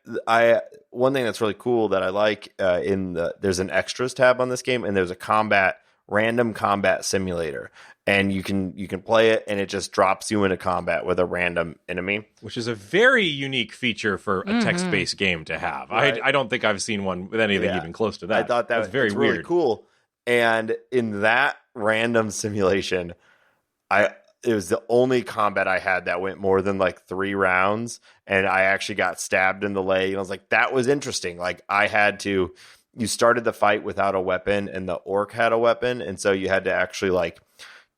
one thing that's really cool that I like there's an extras tab on this game, and there's a random combat simulator. And you can play it, and it just drops you into combat with a random enemy, which is a very unique feature for a text-based game to have. Right. I don't think I've seen one with anything even close to that. I thought that was very really weird. cool. And in that random simulation, it was the only combat I had that went more than like 3 rounds, and I actually got stabbed in the leg. And I was like, that was interesting. Like you started the fight without a weapon, and the orc had a weapon, and so you had to actually like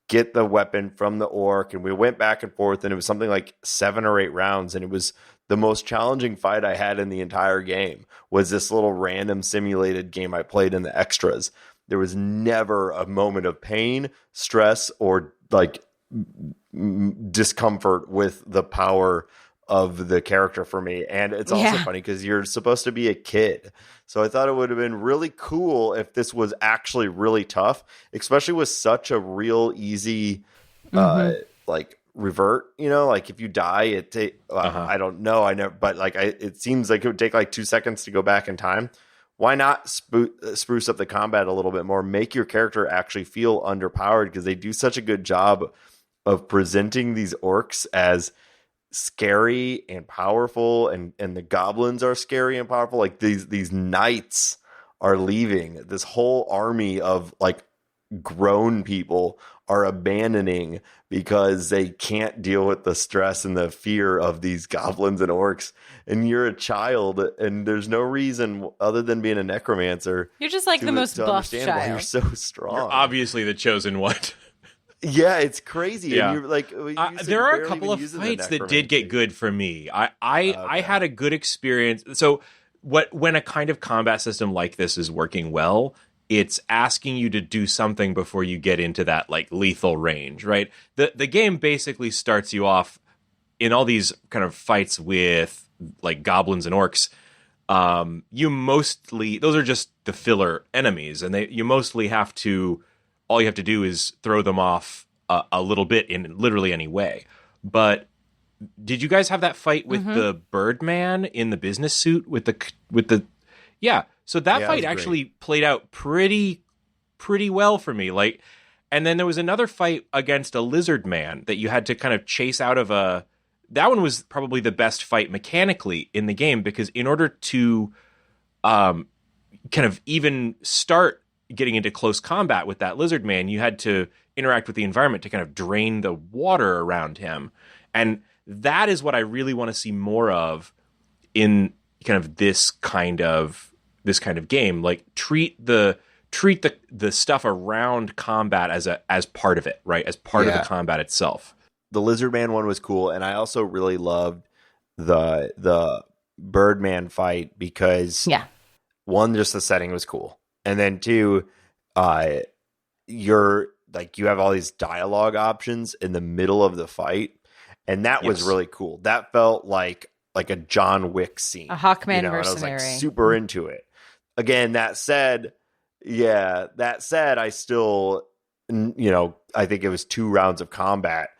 get the weapon from the orc, and we went back and forth, and it was something like 7 or 8 rounds, and it was the most challenging fight I had in the entire game. Was this little random simulated game I played in the extras. There was never a moment of pain, stress, or like discomfort with the power of the character for me. And it's also funny because you're supposed to be a kid. So I thought it would have been really cool if this was actually really tough, especially with such a real easy, like revert, like if you die, I don't know. But like, it seems like it would take like 2 seconds to go back in time. Why not spruce up the combat a little bit more? Make your character actually feel underpowered, because they do such a good job of presenting these orcs as scary and powerful, and the goblins are scary and powerful. Like these knights are leaving. This whole army of like grown people are abandoning because they can't deal with the stress and the fear of these goblins and orcs. And you're a child, and there's no reason other than being a necromancer. You're just like the most buff understand why child. you're so strong. You're obviously the chosen one. Yeah, it's crazy. Yeah. And you're like, there are a couple of fights that did get good for me. I had a good experience. So when a kind of combat system like this is working well, it's asking you to do something before you get into that like lethal range, right? The game basically starts you off in all these kind of fights with like goblins and orcs. Those are just the filler enemies, and you mostly have to. All you have to do is throw them off a little bit in literally any way. But did you guys have that fight with the Birdman in the business suit with the? Yeah. So that fight actually played out pretty well for me. Like, and then there was another fight against a lizard man that you had to kind of chase out of a. That one was probably the best fight mechanically in the game, because in order to kind of even start getting into close combat with that lizard man, you had to interact with the environment to kind of drain the water around him. And that is what I really want to see more of in kind of this kind of game. Like treat the stuff around combat as part of it, right? As part of the combat itself. The lizard man one was cool, and I also really loved the Birdman fight because one, just the setting was cool. And then 2, you have all these dialogue options in the middle of the fight, and that was really cool. That felt like a John Wick scene, a Hawkman mercenary. And I was like super into it. Again, that said, I still, I think it was 2 rounds of combat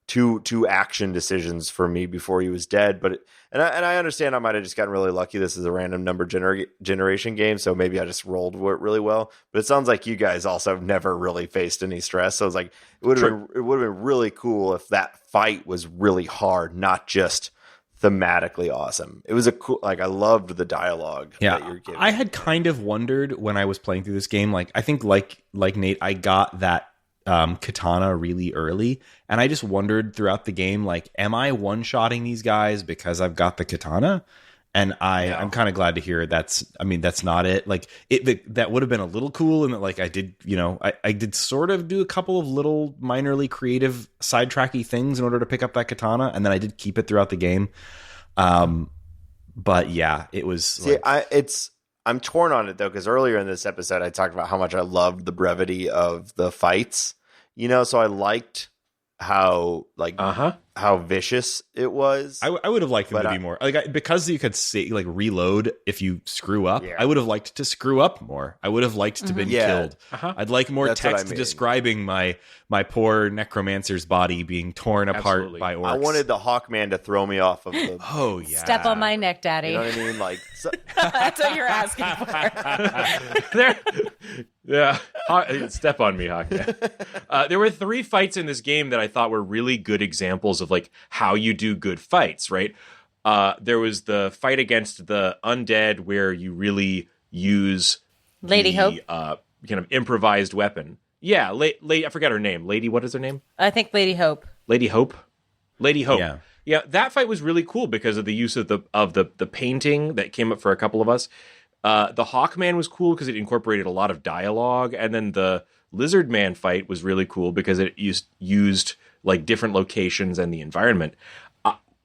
two action decisions for me before he was dead. But I understand I might have just gotten really lucky. This is a random number generation game, so maybe I just rolled really well. But it sounds like you guys also have never really faced any stress. So it's like it would have been really cool if that fight was really hard, not just thematically awesome. It was a cool, like, I loved the dialogue that you're giving. I had kind of wondered when I was playing through this game, like, I think like Nate, I got that katana really early, and I just wondered throughout the game, like, am I one-shotting these guys because I've got the katana? And I'm kind of glad to hear that's not it. Like, that would have been a little cool, and that, like, I did, I did sort of do a couple of little minorly creative sidetracky things in order to pick up that katana, and then I did keep it throughout the game. But yeah, it was. I'm torn on it though, because earlier in this episode I talked about how much I loved the brevity of the fights. So I liked how how vicious it was. I would have liked them to be more like, because you could see, like, reload if you screw up. I would have liked to screw up more. I would have liked to been killed. I'd like more text describing my poor necromancer's body being torn apart by orcs. I wanted the Hawkman to throw me off of the step on my neck, daddy. You know what I mean? Like that's what you're asking for. Step on me, Hawkman. There were 3 fights in this game that I thought were really good examples of, like, how you do good fights, right? There was the fight against the undead where you really use Lady Hope, kind of improvised weapon. Yeah, I forgot her name. Lady, what is her name? I think Lady Hope. Lady Hope. Yeah. Yeah, that fight was really cool because of the use of the painting that came up for a couple of us. The Hawkman was cool because it incorporated a lot of dialogue, and then the Lizard Man fight was really cool because it used like different locations and the environment.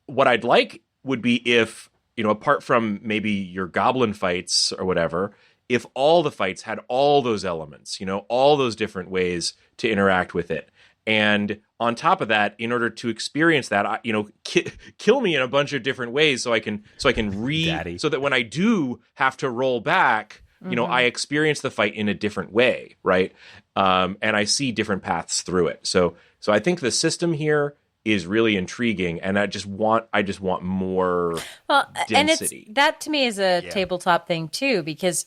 What I'd like would be if, apart from maybe your goblin fights or whatever, if all the fights had all those elements, all those different ways to interact with it. And on top of that, in order to experience that, kill me in a bunch of different ways so I can read, so that when I do have to roll back, I experience the fight in a different way, right? And I see different paths through it. So I think the system here is really intriguing, and I just want more density. And that to me is a tabletop thing too, because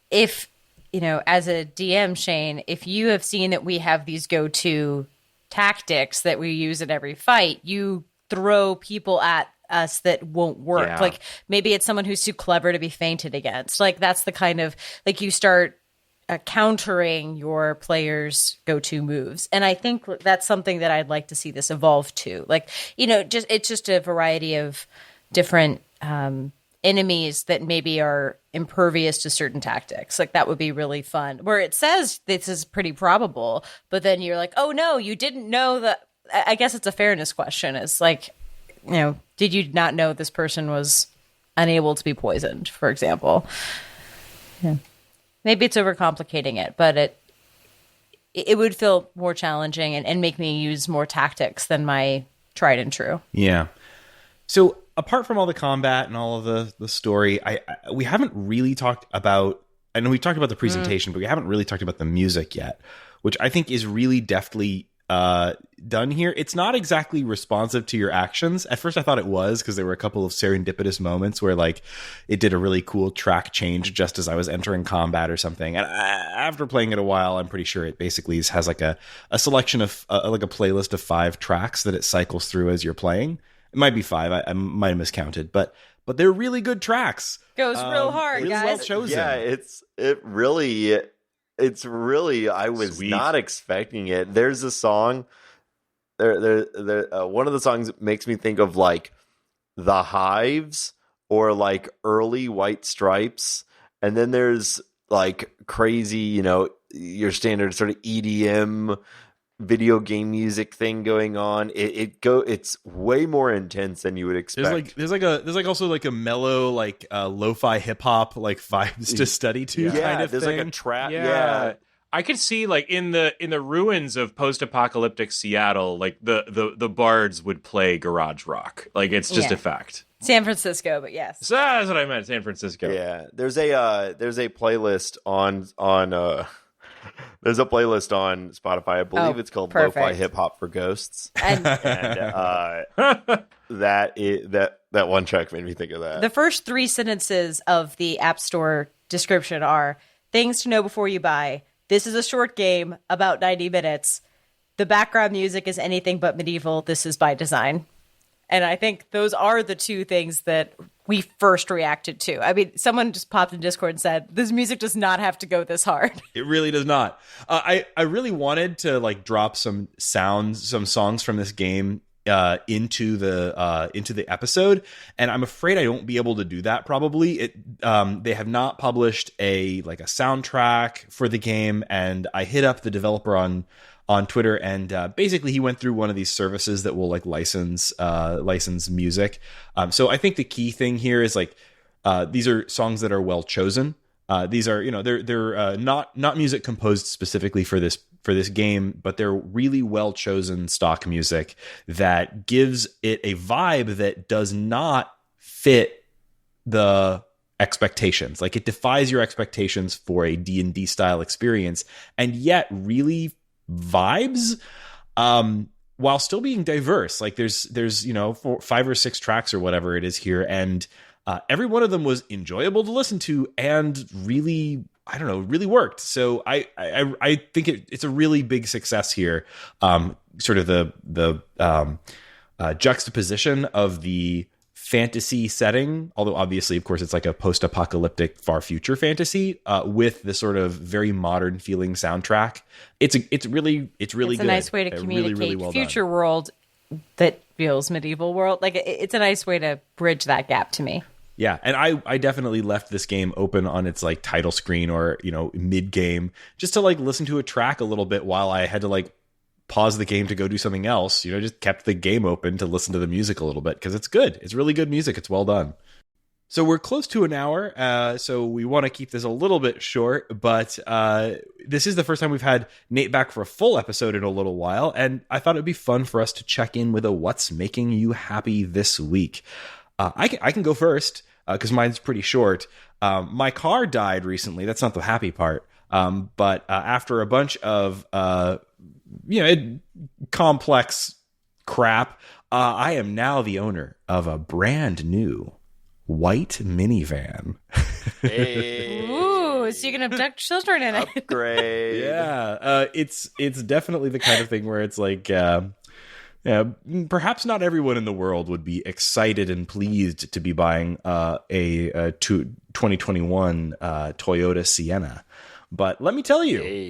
if as a DM, Shane, if you have seen that we have these go-to tactics that we use in every fight, you throw people at us that won't work. Yeah. Like, maybe it's someone who's too clever to be feinted against. Like, that's the kind of, like, you start countering your players' go-to moves. And I think that's something that I'd like to see this evolve to. Like, it's just a variety of different enemies that maybe are impervious to certain tactics. Like, that would be really fun. Where it says this is pretty probable, but then you're like, oh no, you didn't know that. I guess it's a fairness question. It's like, did you not know this person was unable to be poisoned, for example? Yeah. Maybe it's overcomplicating it, but it would feel more challenging and make me use more tactics than my tried and true. Yeah. So apart from all the combat and all of the story, we haven't really talked about, I know we talked about the presentation, but we haven't really talked about the music yet, which I think is really deftly done here. It's not exactly responsive to your actions. At first I thought it was, because there were a couple of serendipitous moments where, like, it did a really cool track change just as I was entering combat or something. And after playing it a while, I'm pretty sure it basically has like a selection of like a playlist of 5 tracks that it cycles through as you're playing. It might be 5. I might have miscounted, but they're really good tracks. Goes real hard, really guys. Well chosen. Yeah, it's really, I was Sweet. not expecting it. There's a song, one of the songs makes me think of, like, The Hives or, like, early White Stripes. And then there's, like, crazy, your standard sort of EDM video game music thing going on. It's way more intense than you would expect. There's also like a mellow, like lo-fi hip hop, like, vibes to study to kind of there's thing. like a trap. Yeah. I could see, like, in the ruins of post-apocalyptic Seattle, like the bards would play garage rock. Like, it's just a fact. San Francisco, but yes. So that's what I meant, San Francisco. Yeah, there's a playlist on There's a playlist on Spotify. I believe it's called perfect. Lo-Fi Hip Hop for Ghosts. And that one track made me think of that. the first 3 sentences of the App Store description are things to know before you buy. This is a short game, about 90 minutes. The background music is anything but medieval. This is by design. And I think those are the 2 things that we first reacted to. I mean, someone just popped in Discord and said, this music does not have to go this hard. It really does not. I really wanted to like drop some songs from this game into the episode, and I'm afraid I won't be able to do that. Probably they have not published a soundtrack for the game, and I hit up the developer on Twitter, and basically he went through one of these services that will like license music. So I think the key thing here is these are songs that are well chosen. These are, they're not music composed specifically for this game, but they're really well chosen stock music that gives it a vibe that does not fit the expectations. Like, it defies your expectations for a D&D style experience, and yet really vibes while still being diverse. Like there's 5 or 6 tracks or whatever it is here, and every one of them was enjoyable to listen to and really, really worked. So I think it's a really big success here. Sort of the juxtaposition of the fantasy setting, although obviously, of course, it's like a post-apocalyptic far future fantasy, with the sort of very modern feeling soundtrack. It's really It's good. a nice way to communicate really well future done. world that feels medieval world. Like, it's a nice way to bridge that gap to me. Yeah, and I definitely left this game open on its like title screen or mid game just to like listen to a track a little bit while I had to like pause the game to go do something else. Just kept the game open to listen to the music a little bit because it's good. It's really good music. It's well done. So we're close to an hour, so we want to keep this a little bit short, but this is the first time we've had Nate back for a full episode in a little while, and I thought it'd be fun for us to check in with a what's making you happy this week. I can go first because mine's pretty short. My car died recently. That's not the happy part. But after a bunch of complex crap, I am now the owner of a brand new white minivan. Hey. Ooh, so you can abduct children in it. Upgrade. Yeah, it's definitely the kind of thing where it's like, perhaps not everyone in the world would be excited and pleased to be buying a 2021 Toyota Sienna. But let me tell you,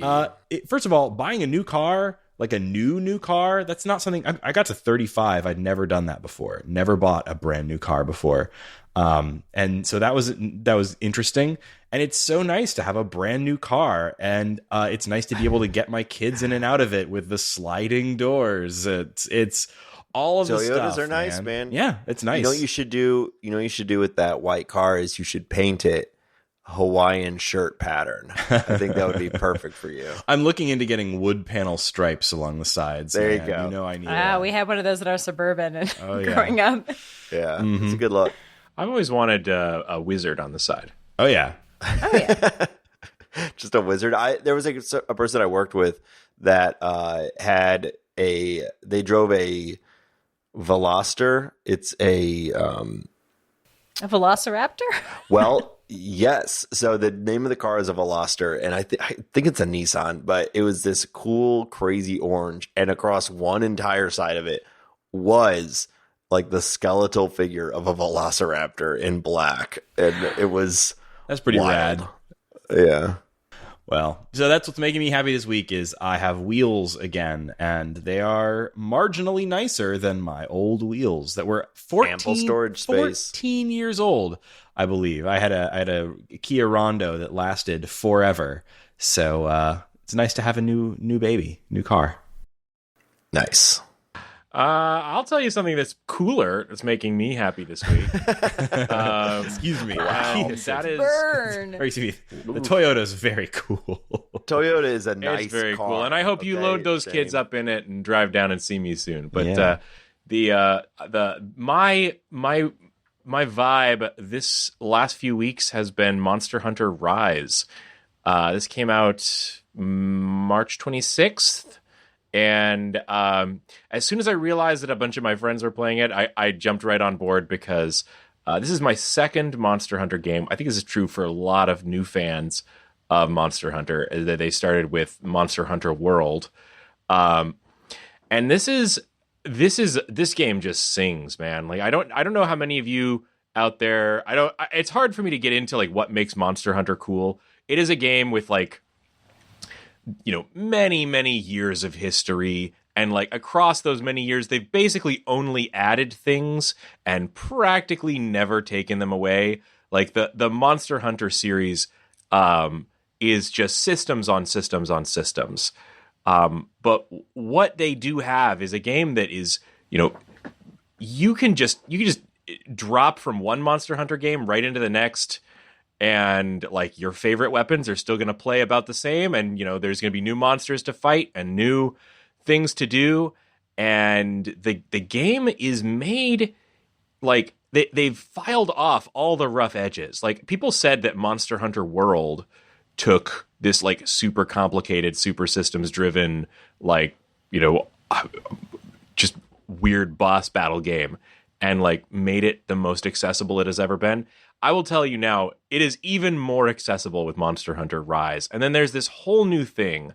first of all, buying a new car, like a new car, that's not something I got to 35. I'd never done that before. Never bought a brand new car before. And so that was interesting. And it's so nice to have a brand new car, and it's nice to be able to get my kids in and out of it with the sliding doors. It's all of the stuff. Toyotas are nice, man. Yeah, it's nice. You know what you should do? What you should do with that white car is you should paint it Hawaiian shirt pattern. I think that would be perfect for you. I'm looking into getting wood panel stripes along the sides. There you go. I need We had one of those in our Suburban growing up. Yeah, It's a good look. I've always wanted a wizard on the side. Oh yeah. Oh, yeah. Just a wizard. There was a person I worked with that they drove a Veloster. It's a Velociraptor? Well, yes. So the name of the car is a Veloster, and I think it's a Nissan, but it was this cool, crazy orange, and across one entire side of it was like the skeletal figure of a Velociraptor in black, and it was That's pretty wild. rad. Yeah. Well, so that's what's making me happy this week is I have wheels again, and they are marginally nicer than my old wheels that were 14, Ample storage space. 14 years old, I believe. I had a Kia Rondo that lasted forever. So it's nice to have a new new car. Nice. I'll tell you something that's cooler that's making me happy this week. Excuse me. Wow. That is Burn. Or excuse me. The Toyota is very cool. Toyota is a nice it's very car. cool, and I hope you Okay, load those same. kids up in it and drive down and see me soon. But Yeah. my vibe this last few weeks has been Monster Hunter Rise. This came out March 26th. And as soon as I realized that a bunch of my friends were playing it, I jumped right on board because this is my second Monster Hunter game. I think this is true for a lot of new fans of Monster Hunter. They started with Monster Hunter World. And this game just sings, man. Like I don't know how many of you out there, it's hard for me to get into like what makes Monster Hunter cool. It is a game with like, you know, many years of history, and like across those many years they've basically only added things and practically never taken them away. Like the Monster Hunter series is just systems on systems on systems. But what they do have is a game that is, you know, you can just drop from one Monster Hunter game right into the next, and like your favorite weapons are still going to play about the same, and you know there's going to be new monsters to fight and new things to do, and the game is made like they've filed off all the rough edges. Like people said that Monster Hunter World took this like super complicated, super systems driven, like, you know, just weird boss battle game and like made it the most accessible it has ever been. I will tell you now, it is even more accessible with Monster Hunter Rise. And then there's this whole new thing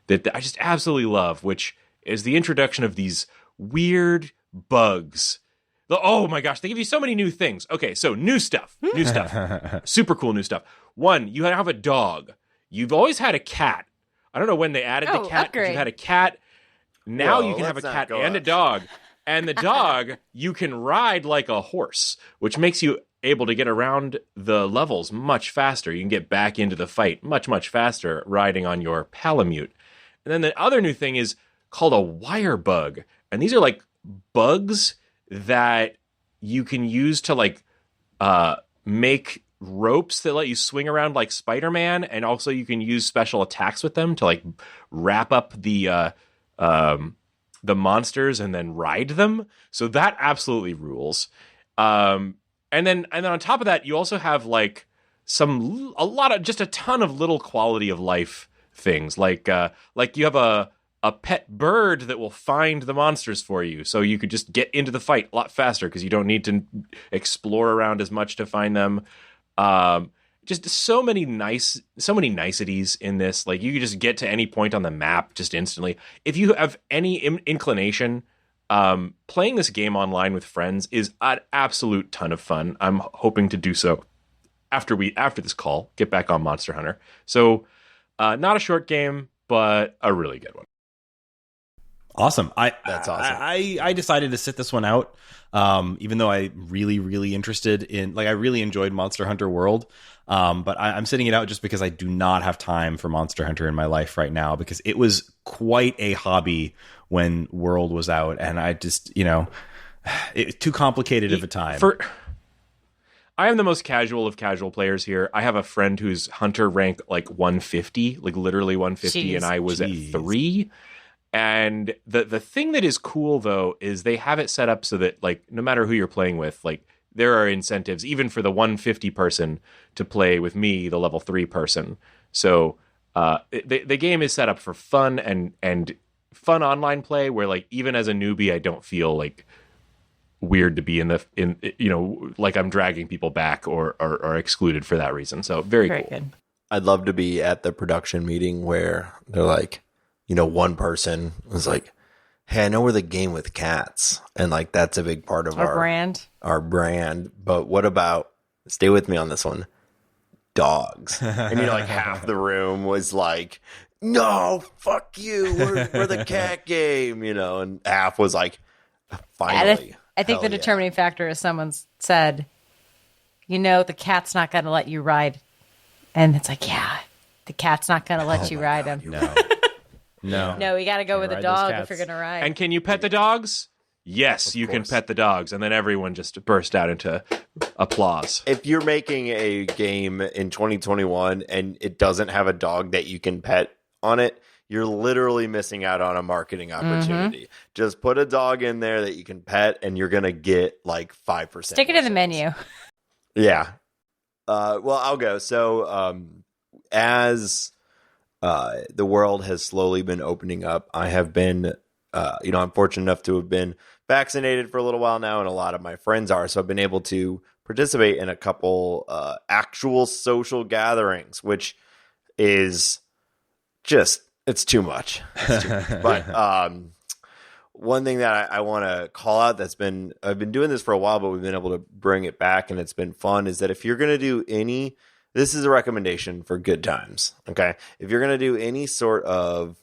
that I just absolutely love, which is the introduction of these weird bugs. Oh my gosh, they give you so many new things. Okay, so new stuff. Super cool new stuff. One, you have a dog. You've always had a cat. I don't know when they added the cat. You had a cat. Now you can have a cat and a dog. And the dog, you can ride like a horse, which makes you able to get around the levels much faster. You can get back into the fight much faster riding on your Palamute. And then the other new thing is called a wire bug. And these are like bugs that you can use to like make ropes that let you swing around like Spider-Man, and also you can use special attacks with them to like wrap up the monsters and then ride them. So that absolutely rules. And then on top of that, you also have like just a ton of little quality of life things. Like you have a pet bird that will find the monsters for you, so you could just get into the fight a lot faster because you don't need to explore around as much to find them. Just so many niceties in this. Like you could just get to any point on the map just instantly. If you have any inclination, playing this game online with friends is an absolute ton of fun. I'm hoping to do so after this call, get back on Monster Hunter. So, not a short game, but a really good one. Awesome. That's awesome. I decided to sit this one out, even though I really interested in, like, I really enjoyed Monster Hunter World. But I'm sitting it out just because I do not have time for Monster Hunter in my life right now, because it was quite a hobby when World was out, and I just, you know, it's too complicated of a time. I am the most casual of casual players here. I have a friend who's Hunter rank like 150, like literally 150, and I was at 3. And the thing that is cool though is they have it set up so that like no matter who you're playing with, like there are incentives even for the 150 person to play with me, the level 3 person. So the game is set up for fun and fun online play where like even as a newbie I don't feel like weird to be in you know, like I'm dragging people back or excluded for that reason. So very cool. Good. I'd love to be at the production meeting where they're like, you know, one person was like, hey, I know we're the game with cats, and like that's a big part of our brand. But what about, stay with me on this one, dogs? And you know, like half the room was like, no, fuck you, we're the cat game, you know, and half was like, finally. I think the determining factor is someone said, you know, the cat's not going to let you ride. And it's like, yeah, the cat's not going to let you ride him. No, you got to go with a dog if you're going to ride. And can you pet the dogs? Yes, you can pet the dogs. And then everyone just burst out into applause. If you're making a game in 2021 and it doesn't have a dog that you can pet on it, you're literally missing out on a marketing opportunity. Mm-hmm. Just put a dog in there that you can pet and you're going to get like 5%. Stick it in the menu. Yeah. Well, I'll go. So as the world has slowly been opening up. I have been, I'm fortunate enough to have been vaccinated for a little while now, and a lot of my friends are. So I've been able to participate in a couple actual social gatherings, which is just, it's too much. It's too much. But one thing that I want to call out I've been doing this for a while, but we've been able to bring it back and it's been fun, is that if you're going to do this is a recommendation for good times. Okay. If you're going to do any sort of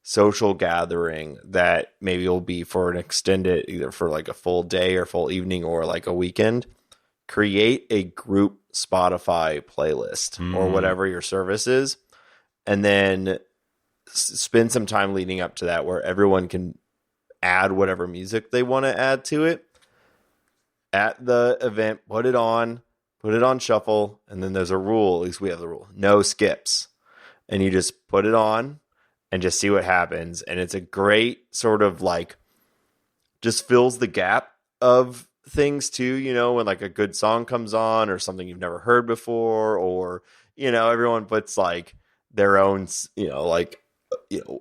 social gathering that maybe will be for an extended, either for like a full day or full evening or like a weekend, create a group Spotify playlist or whatever your service is, and then spend some time leading up to that where everyone can add whatever music they want to add to it at the event, put it on shuffle, and then there's a rule, at least we have the rule, no skips. And you just put it on and just see what happens. And it's a great sort of like, just fills the gap of things too, when like a good song comes on or something you've never heard before, or, everyone puts like their own,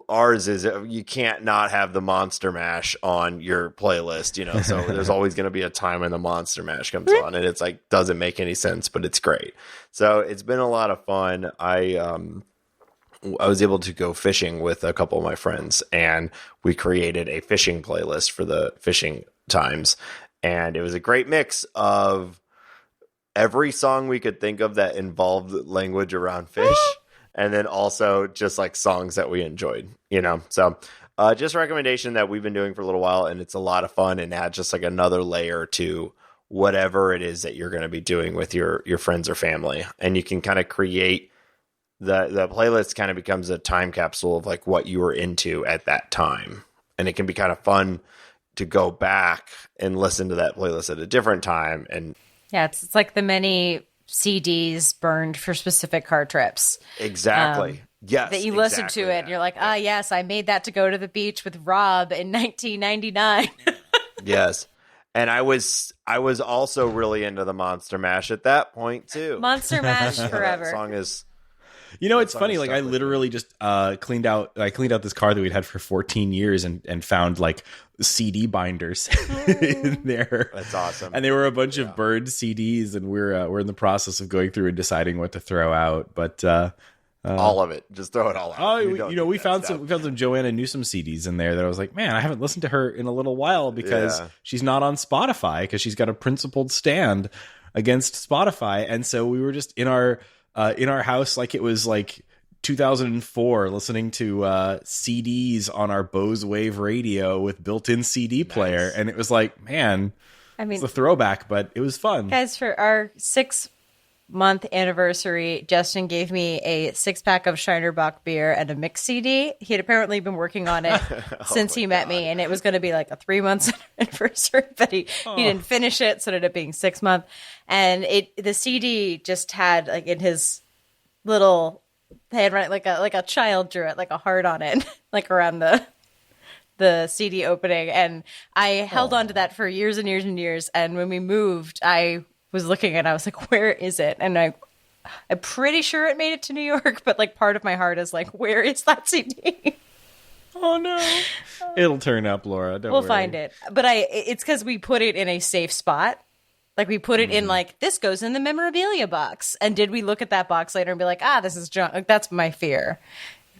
ours is you can't not have the Monster Mash on your playlist, so there's always going to be a time when the Monster Mash comes on, and it's like doesn't make any sense, but it's great. So it's been a lot of fun. I was able to go fishing with a couple of my friends, and we created a fishing playlist for the fishing times, and it was a great mix of every song we could think of that involved language around fish. And then also just like songs that we enjoyed, So just a recommendation that we've been doing for a little while, and it's a lot of fun and adds just like another layer to whatever it is that you're going to be doing with your friends or family. And you can kind of create the playlist kind of becomes a time capsule of like what you were into at that time. And it can be kind of fun to go back and listen to that playlist at a different time. And yeah, it's like the many CDs burned for specific car trips. Exactly. Yes. That you listen to it and you're like, yes, I made that to go to the beach with Rob in 1999. Yes. And I was also really into the Monster Mash at that point too. Monster Mash forever. That song is it's funny. Like I literally just cleaned out this car that we'd had for 14 years and found like CD binders in there. That's awesome. And they were a bunch of burned CDs, and we're in the process of going through and deciding what to throw out. But all of it, just throw it all out. We found some Joanna Newsom CDs in there that I was like, man, I haven't listened to her in a little while because she's not on Spotify because she's got a principled stand against Spotify, and so we were just in our house like it was like 2004 listening to CDs on our Bose Wave radio with built-in CD player. And it was like, man, it's a throwback, but it was fun. Guys, for our 6-month anniversary, Justin gave me a 6-pack of Shinerbach beer and a mix CD. He had apparently been working on it since he met me, and it was going to be like a 3-month anniversary, but he didn't finish it, so it ended up being 6 months. And the CD just had like in his little head, right, like a child drew it, like a heart on it, like around the CD opening. And I held on to that for years and years and years. And when we moved, I was looking and I was like, where is it? And I'm pretty sure it made it to New York, but like part of my heart is like, where is that CD? Oh no. It'll turn up, Laura. Don't worry. We'll find it. But it's because we put it in a safe spot. Like we put it in like, this goes in the memorabilia box. And did we look at that box later and be like, this is junk? Like, that's my fear.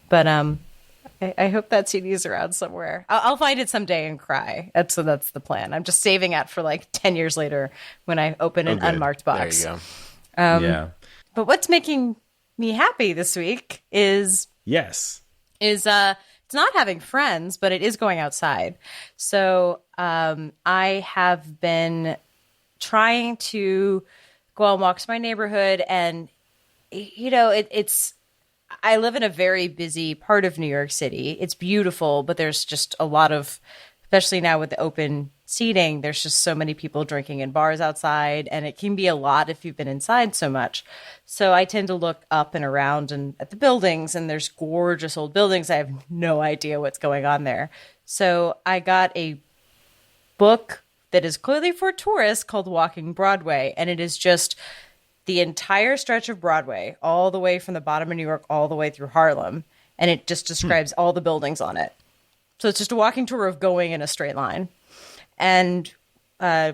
But I hope that CD is around somewhere. I'll find it someday and cry. That's the plan. I'm just saving it for like 10 years later when I open an unmarked box. There you go. But what's making me happy this week is it's not having friends, but it is going outside. So I have been trying to go on walks in my neighborhood, and I live in a very busy part of New York City. It's beautiful, but there's just a lot of, especially now with the open seating, there's just so many people drinking in bars outside, and it can be a lot if you've been inside so much. So I tend to look up and around and at the buildings, and there's gorgeous old buildings. I have no idea what's going on there. So I got a book that is clearly for tourists called Walking Broadway, and it is just the entire stretch of Broadway, all the way from the bottom of New York, all the way through Harlem. and it just describes all the buildings on it. So it's just a walking tour of going in a straight line. And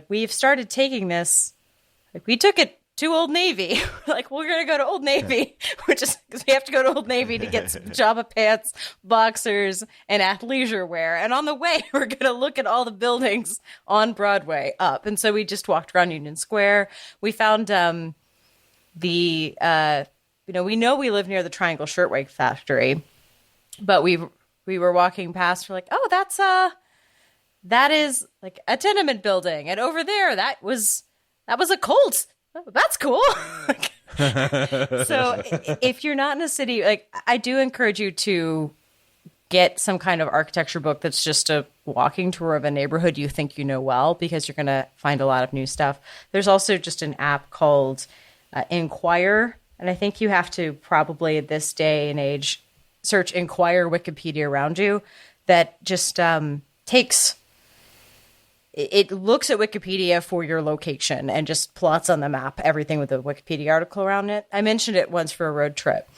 we've started taking this, like we took it to Old Navy. Like, we're going to go to Old Navy, which is because we have to go to Old Navy to get some pajama pants, boxers, and athleisure wear. And on the way, we're going to look at all the buildings on Broadway up. And so we just walked around Union Square. We found we know we live near the Triangle Shirtwaist Factory, but we were walking past, we're like, oh, that is like a tenement building. And over there, that was a Colts. Oh, that's cool. So if you're not in a city, like, I do encourage you to get some kind of architecture book that's just a walking tour of a neighborhood you think you know well, because you're going to find a lot of new stuff. There's also just an app called Inquire, and I think you have to probably at this day and age search Inquire Wikipedia around you. That just it looks at Wikipedia for your location and just plots on the map everything with a Wikipedia article around it. I mentioned it once for a road trip,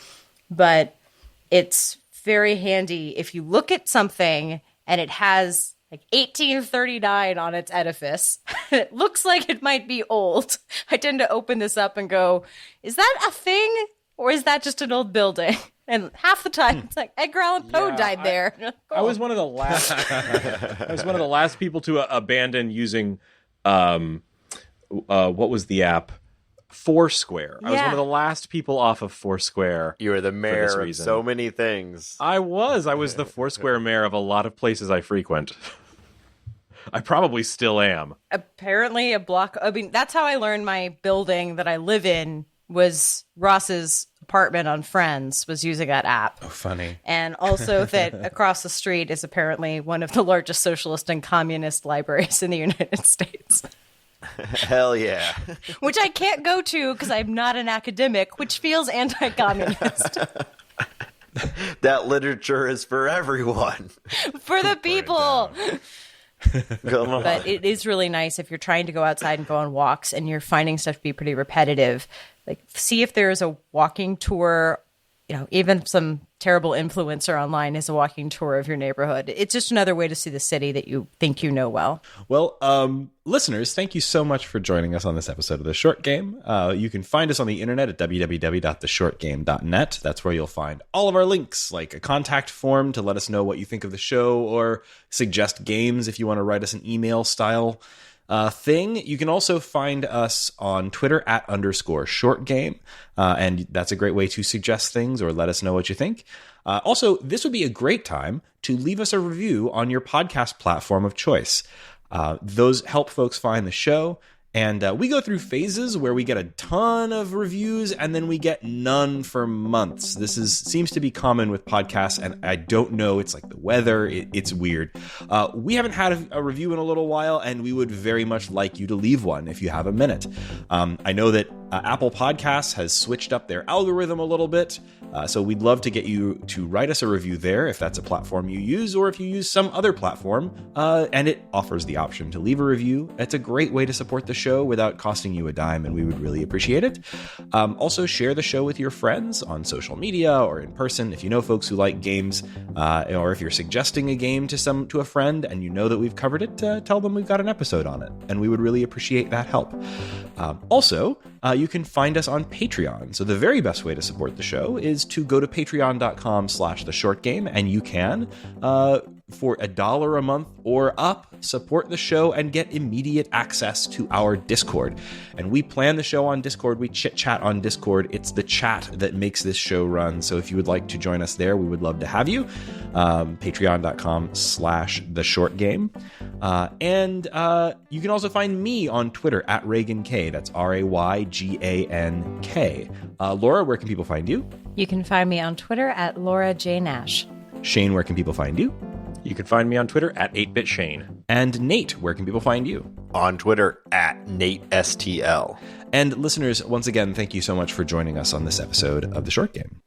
but it's very handy if you look at something and it has like 1839 on its edifice. It looks like it might be old. I tend to open this up and go, is that a thing or is that just an old building? And half the time, it's like Edgar Allan Poe died there. I was one of the last. I was one of the last people to abandon using. What was the app? Foursquare. I was one of the last people off of Foursquare. You were the mayor of so many things. I was the Foursquare mayor of a lot of places I frequent. I probably still am. Apparently, that's how I learned my building that I live in was Ross's apartment on Friends, was using that app. Oh, funny. And also that across the street is apparently one of the largest socialist and communist libraries in the United States. Hell yeah. Which I can't go to because I'm not an academic, which feels anti-communist. That literature is for everyone. For the people. Come on. But it is really nice if you're trying to go outside and go on walks and you're finding stuff to be pretty repetitive. Like, see if there's a walking tour, even some terrible influencer online is a walking tour of your neighborhood. It's just another way to see the city that you think you know well. Well, listeners, thank you so much for joining us on this episode of The Short Game. You can find us on the internet at www.theshortgame.net. That's where you'll find all of our links, like a contact form to let us know what you think of the show or suggest games if you want to write us an email style thing. You can also find us on Twitter at _shortgame. And that's a great way to suggest things or let us know what you think. Also, this would be a great time to leave us a review on your podcast platform of choice. Those help folks find the show. And we go through phases where we get a ton of reviews and then we get none for months. This seems to be common with podcasts, and I don't know. It's like the weather. It's weird. We haven't had a review in a little while, and we would very much like you to leave one if you have a minute. I know that Apple Podcasts has switched up their algorithm a little bit, so we'd love to get you to write us a review there if that's a platform you use, or if you use some other platform, and it offers the option to leave a review. It's a great way to support the show without costing you a dime, and we would really appreciate it. Also, share the show with your friends on social media or in person if you know folks who like games, or if you're suggesting a game to a friend and you know that we've covered it, tell them we've got an episode on it, and we would really appreciate that help. Also, you can find us on Patreon. So the very best way to support the show is to go to patreon.com/theshortgame, and you can, for $1 a month or up, support the show and get immediate access to our Discord. And we plan the show on Discord. We chit-chat on Discord. It's the chat that makes this show run. So if you would like to join us there, we would love to have you. Patreon.com/theshortgame. And you can also find me on Twitter at Raygan K. That's RayGanK. Laura, where can people find you? You can find me on Twitter at Laura J. Nash. Shane, where can people find you? You can find me on Twitter at 8BitShane. And Nate, where can people find you? On Twitter at NateSTL. And listeners, once again, thank you so much for joining us on this episode of The Short Game.